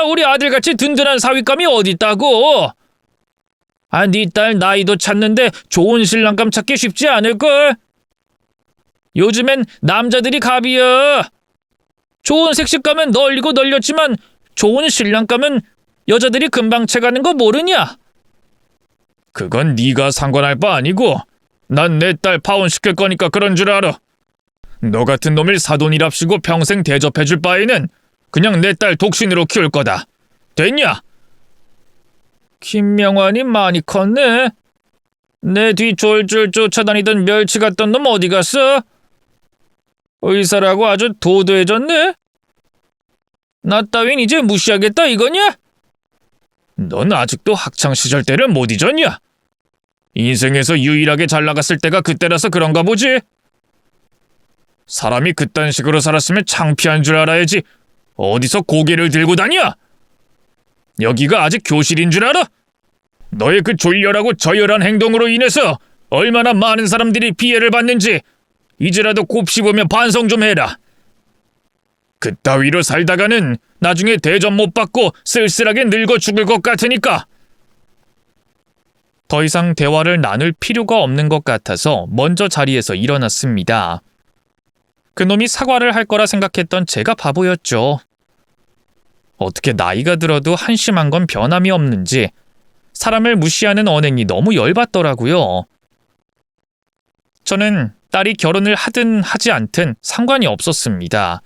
우리 아들같이 든든한 사윗감이 어딨다고. 네 딸 나이도 찼는데 좋은 신랑감 찾기 쉽지 않을걸? 요즘엔 남자들이 갑이야. 좋은 색식감은 널리고 널렸지만 좋은 신랑감은 여자들이 금방 채가는 거 모르냐? 그건 네가 상관할 바 아니고 난 내 딸 파혼시킬 거니까 그런 줄 알아. 너 같은 놈을 사돈이랍시고 평생 대접해줄 바에는 그냥 내 딸 독신으로 키울 거다. 됐냐? 김명환이 많이 컸네. 내 뒤 졸졸 쫓아다니던 멸치 같던 놈 어디 갔어? 의사라고 아주 도도해졌네. 나 따윈 이제 무시하겠다 이거냐? 넌 아직도 학창시절 때를 못 잊었냐? 인생에서 유일하게 잘 나갔을 때가 그때라서 그런가 보지? 사람이 그딴 식으로 살았으면 창피한 줄 알아야지. 어디서 고개를 들고 다녀? 여기가 아직 교실인 줄 알아? 너의 그 졸렬하고 저열한 행동으로 인해서 얼마나 많은 사람들이 피해를 받는지 이제라도 곱씹으며 반성 좀 해라. 그따위로 살다가는 나중에 대접 못 받고 쓸쓸하게 늙어 죽을 것 같으니까. 더 이상 대화를 나눌 필요가 없는 것 같아서 먼저 자리에서 일어났습니다. 그놈이 사과를 할 거라 생각했던 제가 바보였죠. 어떻게 나이가 들어도 한심한 건 변함이 없는지 사람을 무시하는 언행이 너무 열받더라고요. 저는 딸이 결혼을 하든 하지 않든 상관이 없었습니다.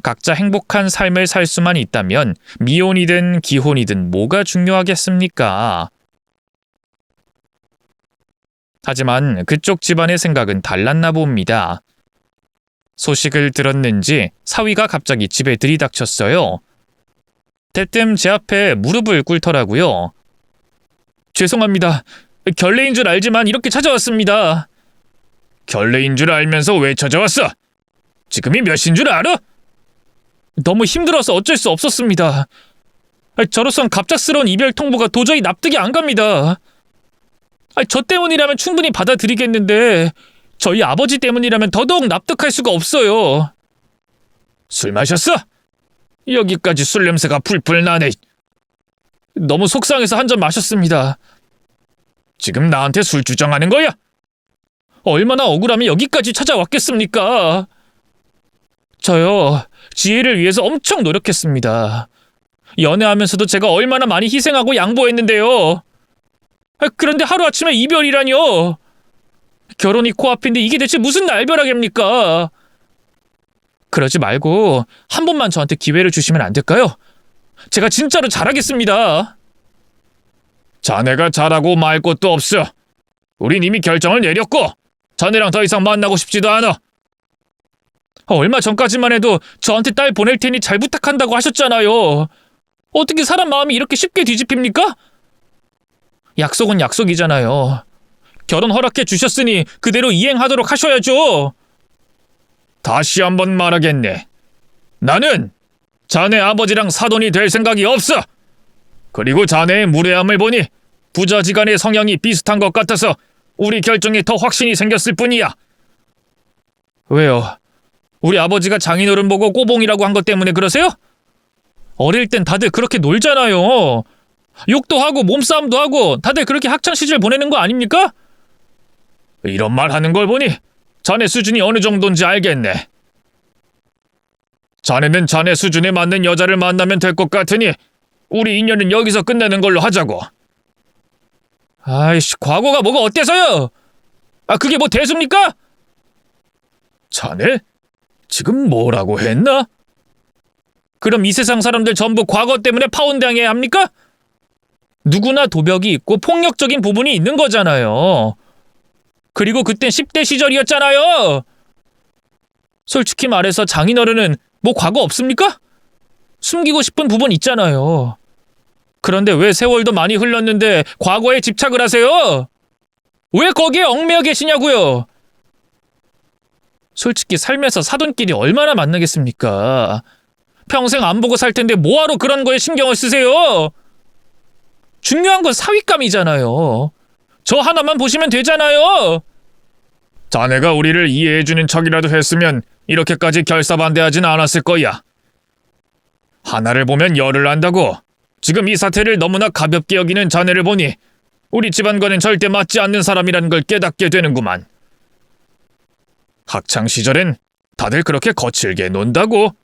각자 행복한 삶을 살 수만 있다면 미혼이든 기혼이든 뭐가 중요하겠습니까? 하지만 그쪽 집안의 생각은 달랐나 봅니다. 소식을 들었는지 사위가 갑자기 집에 들이닥쳤어요. 대뜸 제 앞에 무릎을 꿇더라고요. 죄송합니다. 결례인 줄 알지만 이렇게 찾아왔습니다. 결례인 줄 알면서 왜 찾아왔어? 지금이 몇 시인 줄 알아? 너무 힘들어서 어쩔 수 없었습니다. 저로선 갑작스러운 이별 통보가 도저히 납득이 안 갑니다. 저 때문이라면 충분히 받아들이겠는데 저희 아버지 때문이라면 더더욱 납득할 수가 없어요. 술 마셨어? 여기까지 술 냄새가 풀풀 나네. 너무 속상해서 한 잔 마셨습니다. 지금 나한테 술 주장하는 거야? 얼마나 억울하면 여기까지 찾아왔겠습니까? 저요, 지혜를 위해서 엄청 노력했습니다. 연애하면서도 제가 얼마나 많이 희생하고 양보했는데요. 그런데 하루아침에 이별이라뇨. 결혼이 코앞인데 이게 대체 무슨 날벼락입니까? 그러지 말고 한 번만 저한테 기회를 주시면 안 될까요? 제가 진짜로 잘하겠습니다. 자네가 잘하고 말 것도 없어. 우린 이미 결정을 내렸고 자네랑 더 이상 만나고 싶지도 않아. 얼마 전까지만 해도 저한테 딸 보낼 테니 잘 부탁한다고 하셨잖아요. 어떻게 사람 마음이 이렇게 쉽게 뒤집힙니까? 약속은 약속이잖아요. 결혼 허락해 주셨으니 그대로 이행하도록 하셔야죠. 다시 한번 말하겠네. 나는 자네 아버지랑 사돈이 될 생각이 없어. 그리고 자네의 무례함을 보니 부자지간의 성향이 비슷한 것 같아서 우리 결정에 더 확신이 생겼을 뿐이야. 왜요? 우리 아버지가 장인어른 보고 꼬봉이라고 한 것 때문에 그러세요? 어릴 땐 다들 그렇게 놀잖아요. 욕도 하고 몸싸움도 하고 다들 그렇게 학창시절 보내는 거 아닙니까? 이런 말 하는 걸 보니 자네 수준이 어느 정도인지 알겠네. 자네는 자네 수준에 맞는 여자를 만나면 될 것 같으니 우리 인연은 여기서 끝내는 걸로 하자고. 아이씨, 과거가 뭐가 어때서요? 그게 뭐 대수입니까? 자네? 지금 뭐라고 했나? 그럼 이 세상 사람들 전부 과거 때문에 파혼당해야 합니까? 누구나 도벽이 있고 폭력적인 부분이 있는 거잖아요. 그리고 그땐 10대 시절이었잖아요. 솔직히 말해서 장인어른은 뭐 과거 없습니까? 숨기고 싶은 부분 있잖아요. 그런데 왜 세월도 많이 흘렀는데 과거에 집착을 하세요? 왜 거기에 얽매여 계시냐고요? 솔직히 삶에서 사돈끼리 얼마나 만나겠습니까? 평생 안 보고 살 텐데 뭐하러 그런 거에 신경을 쓰세요? 중요한 건 사윗감이잖아요. 저 하나만 보시면 되잖아요. 자네가 우리를 이해해주는 척이라도 했으면 이렇게까지 결사반대하진 않았을 거야. 하나를 보면 열을 안다고. 지금 이 사태를 너무나 가볍게 여기는 자네를 보니 우리 집안과는 절대 맞지 않는 사람이라는 걸 깨닫게 되는구만. 학창시절엔 다들 그렇게 거칠게 논다고.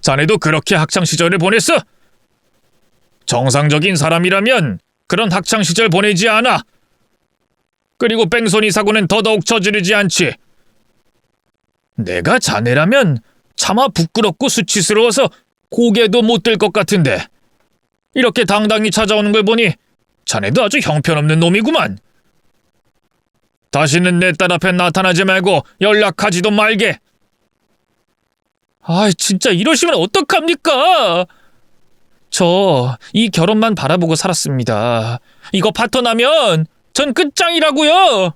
자네도 그렇게 학창시절을 보냈어? 정상적인 사람이라면 그런 학창시절 보내지 않아. 그리고 뺑소니 사고는 더더욱 저지르지 않지. 내가 자네라면 차마 부끄럽고 수치스러워서 고개도 못 들 것 같은데 이렇게 당당히 찾아오는 걸 보니 자네도 아주 형편없는 놈이구만. 다시는 내 딸 앞에 나타나지 말고 연락하지도 말게. 아, 진짜 이러시면 어떡합니까? 저 이 결혼만 바라보고 살았습니다. 이거 파토나면 전 끝장이라고요.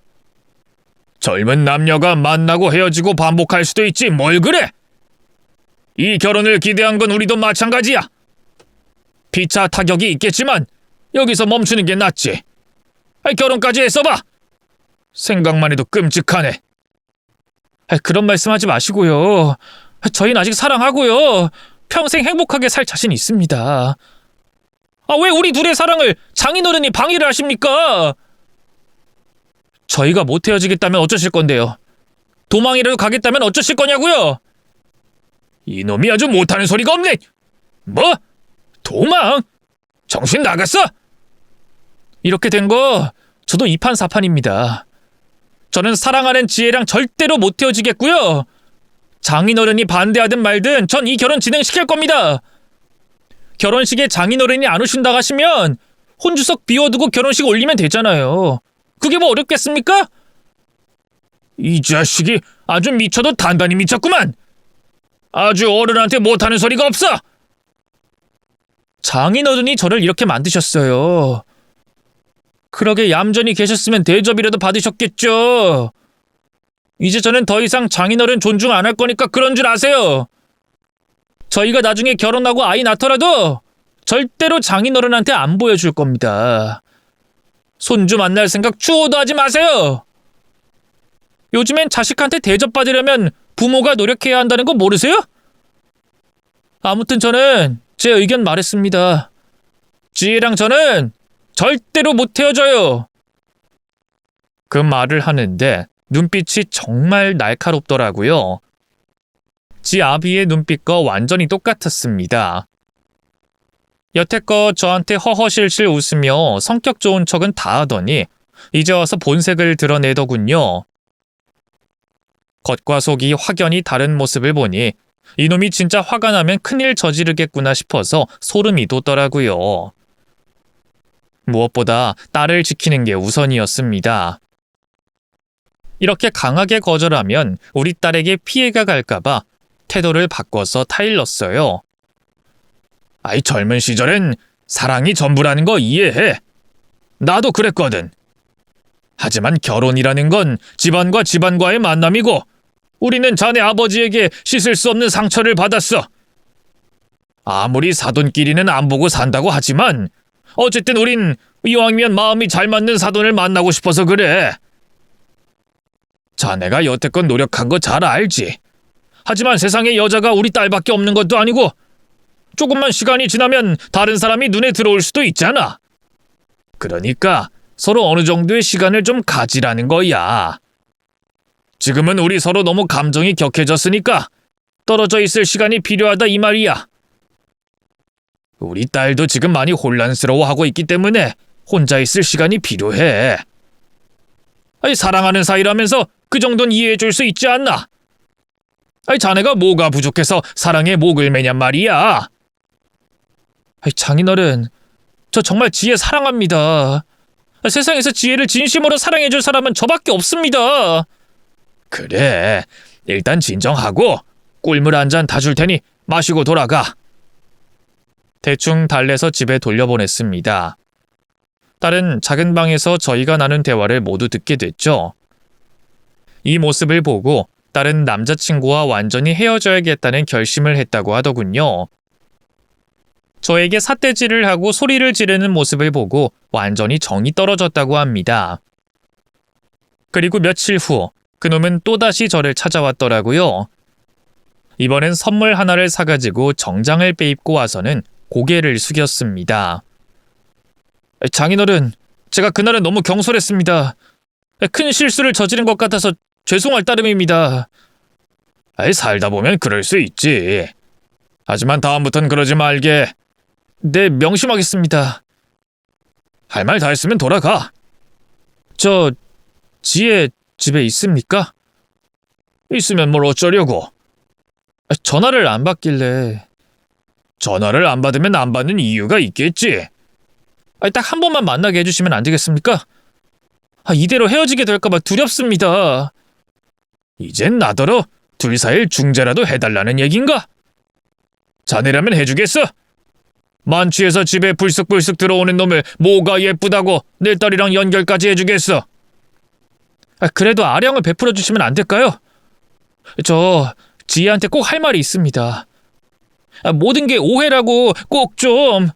젊은 남녀가 만나고 헤어지고 반복할 수도 있지 뭘 그래? 이 결혼을 기대한 건 우리도 마찬가지야. 피차 타격이 있겠지만 여기서 멈추는 게 낫지. 결혼까지 했어봐. 생각만 해도 끔찍하네. 그런 말씀하지 마시고요. 저희는 아직 사랑하고요. 평생 행복하게 살 자신 있습니다. 왜 우리 둘의 사랑을 장인어른이 방해를 하십니까? 저희가 못 헤어지겠다면 어쩌실 건데요? 도망이라도 가겠다면 어쩌실 거냐고요? 이놈이 아주 못하는 소리가 없네. 뭐? 도망? 정신 나갔어? 이렇게 된 거 저도 이판사판입니다. 저는 사랑하는 지혜랑 절대로 못 헤어지겠고요. 장인어른이 반대하든 말든 전 이 결혼 진행시킬 겁니다. 결혼식에 장인어른이 안 오신다고 하시면 혼주석 비워두고 결혼식 올리면 되잖아요. 그게 뭐 어렵겠습니까? 이 자식이 아주 미쳐도 단단히 미쳤구만. 아주 어른한테 못하는 소리가 없어. 장인어른이 저를 이렇게 만드셨어요. 그러게 얌전히 계셨으면 대접이라도 받으셨겠죠. 이제 저는 더 이상 장인어른 존중 안 할 거니까 그런 줄 아세요. 저희가 나중에 결혼하고 아이 낳더라도 절대로 장인어른한테 안 보여줄 겁니다. 손주 만날 생각 추호도 하지 마세요. 요즘엔 자식한테 대접받으려면 부모가 노력해야 한다는 거 모르세요? 아무튼 저는 제 의견 말했습니다. 지혜랑 저는 절대로 못 헤어져요. 그 말을 하는데 눈빛이 정말 날카롭더라고요. 지 아비의 눈빛과 완전히 똑같았습니다. 여태껏 저한테 허허실실 웃으며 성격 좋은 척은 다 하더니 이제 와서 본색을 드러내더군요. 겉과 속이 확연히 다른 모습을 보니 이놈이 진짜 화가 나면 큰일 저지르겠구나 싶어서 소름이 돋더라고요. 무엇보다 딸을 지키는 게 우선이었습니다. 이렇게 강하게 거절하면 우리 딸에게 피해가 갈까봐 태도를 바꿔서 타일렀어요. 아이 젊은 시절엔 사랑이 전부라는 거 이해해. 나도 그랬거든. 하지만 결혼이라는 건 집안과 집안과의 만남이고 우리는 자네 아버지에게 씻을 수 없는 상처를 받았어. 아무리 사돈끼리는 안 보고 산다고 하지만 어쨌든 우린 이왕이면 마음이 잘 맞는 사돈을 만나고 싶어서 그래. 자네가 여태껏 노력한 거 잘 알지. 하지만 세상에 여자가 우리 딸밖에 없는 것도 아니고 조금만 시간이 지나면 다른 사람이 눈에 들어올 수도 있잖아. 그러니까 서로 어느 정도의 시간을 좀 가지라는 거야. 지금은 우리 서로 너무 감정이 격해졌으니까 떨어져 있을 시간이 필요하다 이 말이야. 우리 딸도 지금 많이 혼란스러워하고 있기 때문에 혼자 있을 시간이 필요해. 아니, 사랑하는 사이라면서 그 정도는 이해해줄 수 있지 않나? 아니, 자네가 뭐가 부족해서 사랑에 목을 매냔 말이야. 장인어른, 저 정말 지혜 사랑합니다. 세상에서 지혜를 진심으로 사랑해줄 사람은 저밖에 없습니다. 그래, 일단 진정하고 꿀물 한 잔 다 줄 테니 마시고 돌아가. 대충 달래서 집에 돌려보냈습니다. 딸은 작은 방에서 저희가 나눈 대화를 모두 듣게 됐죠. 이 모습을 보고 딸은 남자친구와 완전히 헤어져야겠다는 결심을 했다고 하더군요. 저에게 삿대질을 하고 소리를 지르는 모습을 보고 완전히 정이 떨어졌다고 합니다. 그리고 며칠 후 그놈은 또다시 저를 찾아왔더라고요. 이번엔 선물 하나를 사가지고 정장을 빼입고 와서는 고개를 숙였습니다. 장인어른, 제가 그날은 너무 경솔했습니다. 큰 실수를 저지른 것 같아서 죄송할 따름입니다. 살다 보면 그럴 수 있지. 하지만 다음부턴 그러지 말게. 네, 명심하겠습니다. 할 말 다 했으면 돌아가. 저 지혜 집에 있습니까? 있으면 뭘 어쩌려고. 전화를 안 받길래. 전화를 안 받으면 안 받는 이유가 있겠지. 딱 한 번만 만나게 해주시면 안 되겠습니까? 이대로 헤어지게 될까봐 두렵습니다. 이젠 나더러 둘 사이를 중재라도 해달라는 얘긴가? 자네라면 해주겠어? 만취해서 집에 불쑥불쑥 들어오는 놈을 뭐가 예쁘다고 내 딸이랑 연결까지 해주겠어? 그래도 아량을 베풀어 주시면 안 될까요? 저 지혜한테 꼭 할 말이 있습니다. 모든 게 오해라고 꼭 좀.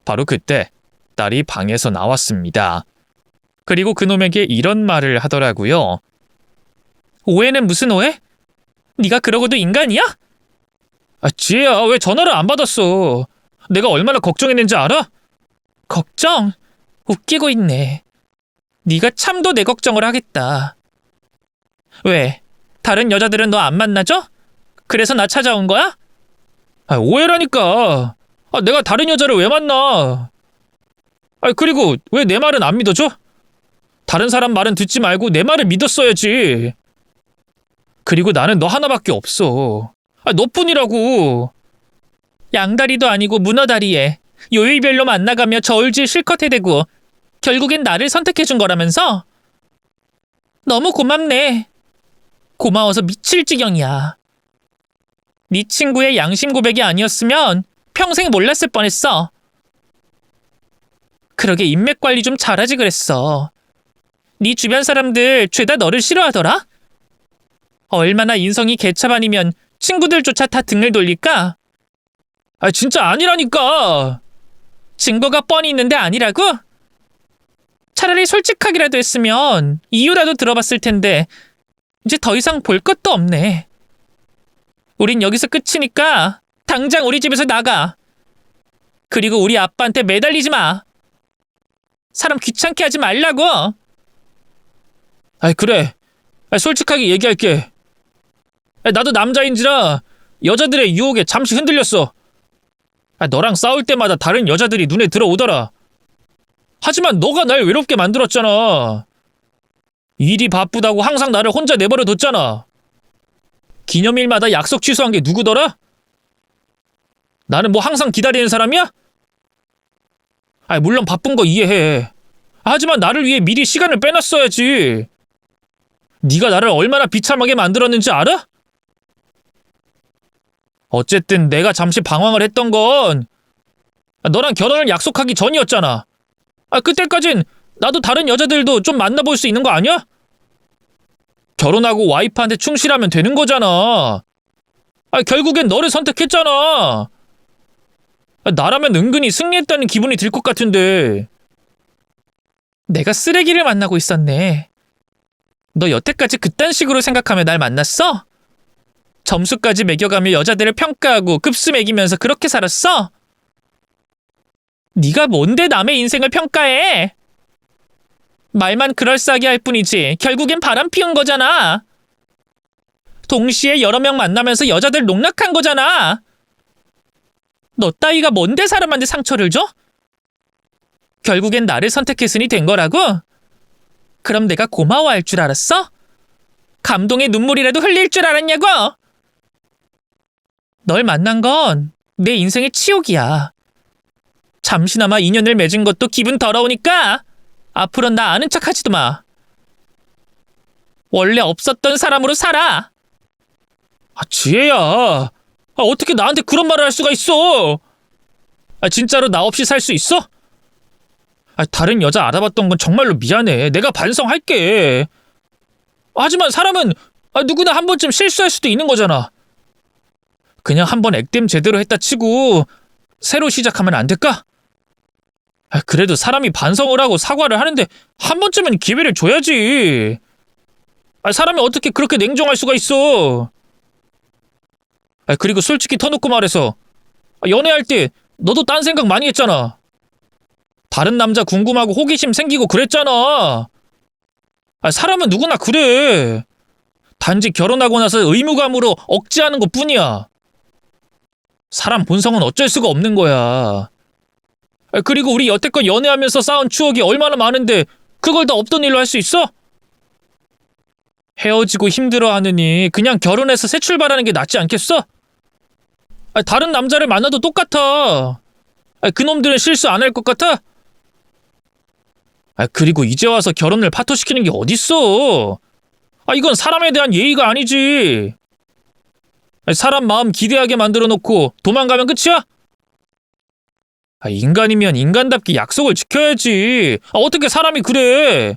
바로 그때 딸이 방에서 나왔습니다. 그리고 그놈에게 이런 말을 하더라고요. 오해는 무슨 오해? 네가 그러고도 인간이야? 지혜야, 왜 전화를 안 받았어? 내가 얼마나 걱정했는지 알아? 걱정? 웃기고 있네. 네가 참도 내 걱정을 하겠다. 왜? 다른 여자들은 너 안 만나줘? 그래서 나 찾아온 거야? 오해라니까. 내가 다른 여자를 왜 만나? 그리고 왜 내 말은 안 믿어줘? 다른 사람 말은 듣지 말고 내 말을 믿었어야지. 그리고 나는 너 하나밖에 없어. 너뿐이라고. 양다리도 아니고 문어다리에 요일별로 만나가며 저울질 실컷 해대고 결국엔 나를 선택해준 거라면서? 너무 고맙네. 고마워서 미칠 지경이야. 네 친구의 양심 고백이 아니었으면 평생 몰랐을 뻔했어. 그러게 인맥 관리 좀 잘하지 그랬어. 네 주변 사람들 죄다 너를 싫어하더라? 얼마나 인성이 개차반이면 친구들조차 다 등을 돌릴까? 진짜 아니라니까. 증거가 뻔히 있는데 아니라고? 차라리 솔직하기라도 했으면 이유라도 들어봤을 텐데 이제 더 이상 볼 것도 없네. 우린 여기서 끝이니까 당장 우리 집에서 나가. 그리고 우리 아빠한테 매달리지 마. 사람 귀찮게 하지 말라고. 그래. 솔직하게 얘기할게. 나도 남자인지라 여자들의 유혹에 잠시 흔들렸어. 너랑 싸울 때마다 다른 여자들이 눈에 들어오더라. 하지만 너가 날 외롭게 만들었잖아. 일이 바쁘다고 항상 나를 혼자 내버려 뒀잖아. 기념일마다 약속 취소한 게 누구더라? 나는 뭐 항상 기다리는 사람이야? 물론 바쁜 거 이해해. 하지만 나를 위해 미리 시간을 빼놨어야지. 네가 나를 얼마나 비참하게 만들었는지 알아? 어쨌든 내가 잠시 방황을 했던 건 너랑 결혼을 약속하기 전이었잖아. 그때까진 나도 다른 여자들도 좀 만나볼 수 있는 거 아니야? 결혼하고 와이프한테 충실하면 되는 거잖아. 결국엔 너를 선택했잖아. 나라면 은근히 승리했다는 기분이 들 것 같은데. 내가 쓰레기를 만나고 있었네. 너 여태까지 그딴 식으로 생각하며 날 만났어? 점수까지 매겨가며 여자들을 평가하고 급수 매기면서 그렇게 살았어? 네가 뭔데 남의 인생을 평가해? 말만 그럴싸하게 할 뿐이지 결국엔 바람 피운 거잖아. 동시에 여러 명 만나면서 여자들 농락한 거잖아. 너 따위가 뭔데 사람한테 상처를 줘? 결국엔 나를 선택했으니 된 거라고? 그럼 내가 고마워할 줄 알았어? 감동의 눈물이라도 흘릴 줄 알았냐고? 널 만난 건 내 인생의 치욕이야. 잠시나마 인연을 맺은 것도 기분 더러우니까 앞으론 나 아는 척하지도 마. 원래 없었던 사람으로 살아. 지혜야. 어떻게 나한테 그런 말을 할 수가 있어? 진짜로 나 없이 살 수 있어? 다른 여자 알아봤던 건 정말로 미안해. 내가 반성할게. 하지만 사람은 누구나 한 번쯤 실수할 수도 있는 거잖아. 그냥 한번 액땜 제대로 했다 치고 새로 시작하면 안 될까? 그래도 사람이 반성을 하고 사과를 하는데 한 번쯤은 기회를 줘야지. 사람이 어떻게 그렇게 냉정할 수가 있어? 그리고 솔직히 터놓고 말해서 연애할 때 너도 딴 생각 많이 했잖아. 다른 남자 궁금하고 호기심 생기고 그랬잖아. 사람은 누구나 그래. 단지 결혼하고 나서 의무감으로 억제하는 것뿐이야. 사람 본성은 어쩔 수가 없는 거야. 그리고 우리 여태껏 연애하면서 쌓은 추억이 얼마나 많은데 그걸 다 없던 일로 할 수 있어? 헤어지고 힘들어하느니 그냥 결혼해서 새 출발하는 게 낫지 않겠어? 다른 남자를 만나도 똑같아. 그놈들은 실수 안 할 것 같아? 그리고 이제 와서 결혼을 파토시키는 게 어딨어? 이건 사람에 대한 예의가 아니지. 사람 마음 기대하게 만들어 놓고 도망가면 끝이야? 인간이면 인간답게 약속을 지켜야지. 어떻게 사람이 그래?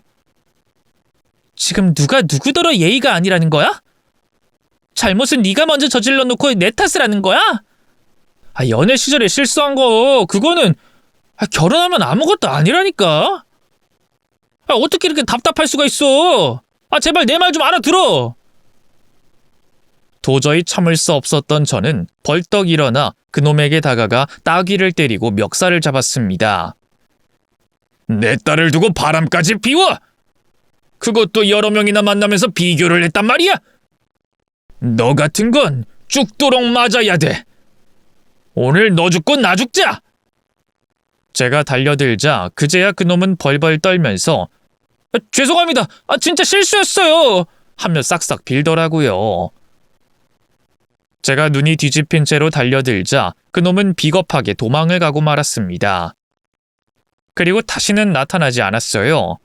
지금 누가 누구더러 예의가 아니라는 거야? 잘못은 네가 먼저 저질러 놓고 내 탓을 하는 거야? 연애 시절에 실수한 거 그거는 결혼하면 아무것도 아니라니까. 어떻게 이렇게 답답할 수가 있어? 제발 내 말 좀 알아들어. 도저히 참을 수 없었던 저는 벌떡 일어나 그놈에게 다가가 따귀를 때리고 멱살을 잡았습니다. 내 딸을 두고 바람까지 피워! 그것도 여러 명이나 만나면서 비교를 했단 말이야? 너 같은 건 죽도록 맞아야 돼. 오늘 너 죽고 나 죽자! 제가 달려들자 그제야 그놈은 벌벌 떨면서 죄송합니다. 진짜 실수였어요. 하며 싹싹 빌더라고요. 제가 눈이 뒤집힌 채로 달려들자 그놈은 비겁하게 도망을 가고 말았습니다. 그리고 다시는 나타나지 않았어요.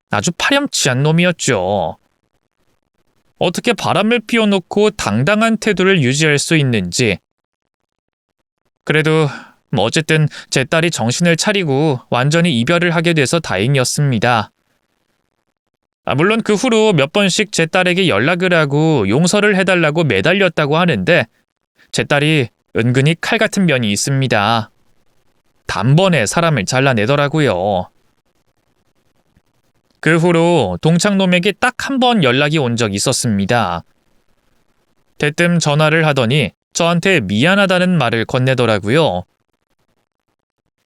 아주 파렴치한 놈이었죠. 어떻게 바람을 피워놓고 당당한 태도를 유지할 수 있는지. 그래도 어쨌든 제 딸이 정신을 차리고 완전히 이별을 하게 돼서 다행이었습니다. 물론 그 후로 몇 번씩 제 딸에게 연락을 하고 용서를 해달라고 매달렸다고 하는데 제 딸이 은근히 칼 같은 면이 있습니다. 단번에 사람을 잘라내더라고요. 그 후로 동창놈에게 딱 한 번 연락이 온 적이 있었습니다. 대뜸 전화를 하더니 저한테 미안하다는 말을 건네더라고요.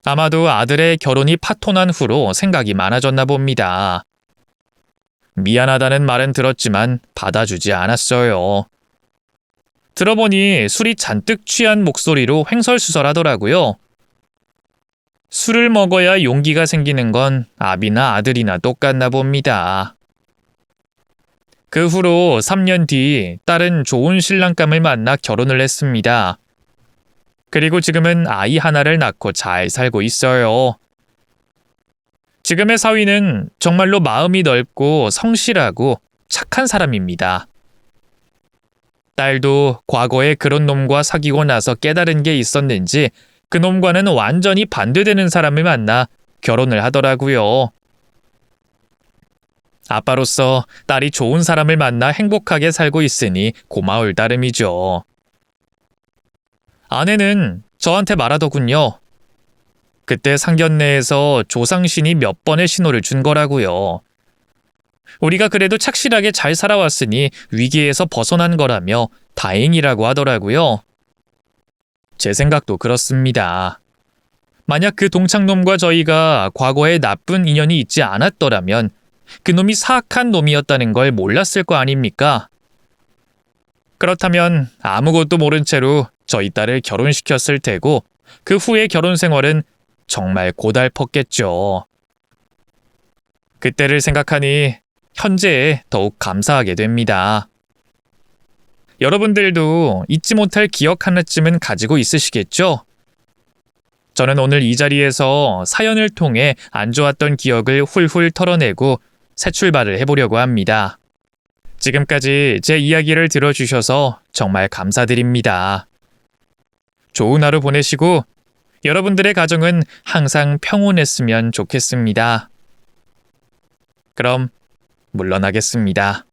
아마도 아들의 결혼이 파토난 후로 생각이 많아졌나 봅니다. 미안하다는 말은 들었지만 받아주지 않았어요. 들어보니 술이 잔뜩 취한 목소리로 횡설수설하더라고요. 술을 먹어야 용기가 생기는 건 아비나 아들이나 똑같나 봅니다. 그 후로 3년 뒤 딸은 좋은 신랑감을 만나 결혼을 했습니다. 그리고 지금은 아이 하나를 낳고 잘 살고 있어요. 지금의 사위는 정말로 마음이 넓고 성실하고 착한 사람입니다. 딸도 과거에 그런 놈과 사귀고 나서 깨달은 게 있었는지 그 놈과는 완전히 반대되는 사람을 만나 결혼을 하더라고요. 아빠로서 딸이 좋은 사람을 만나 행복하게 살고 있으니 고마울 따름이죠. 아내는 저한테 말하더군요. 그때 상견례에서 조상신이 몇 번의 신호를 준 거라고요. 우리가 그래도 착실하게 잘 살아왔으니 위기에서 벗어난 거라며 다행이라고 하더라고요. 제 생각도 그렇습니다. 만약 그 동창놈과 저희가 과거에 나쁜 인연이 있지 않았더라면 그놈이 사악한 놈이었다는 걸 몰랐을 거 아닙니까? 그렇다면 아무것도 모른 채로 저희 딸을 결혼시켰을 테고 그 후의 결혼 생활은 정말 고달펐겠죠. 그때를 생각하니 현재에 더욱 감사하게 됩니다. 여러분들도 잊지 못할 기억 하나쯤은 가지고 있으시겠죠? 저는 오늘 이 자리에서 사연을 통해 안 좋았던 기억을 훌훌 털어내고 새 출발을 해보려고 합니다. 지금까지 제 이야기를 들어주셔서 정말 감사드립니다. 좋은 하루 보내시고 여러분들의 가정은 항상 평온했으면 좋겠습니다. 그럼 물러나겠습니다.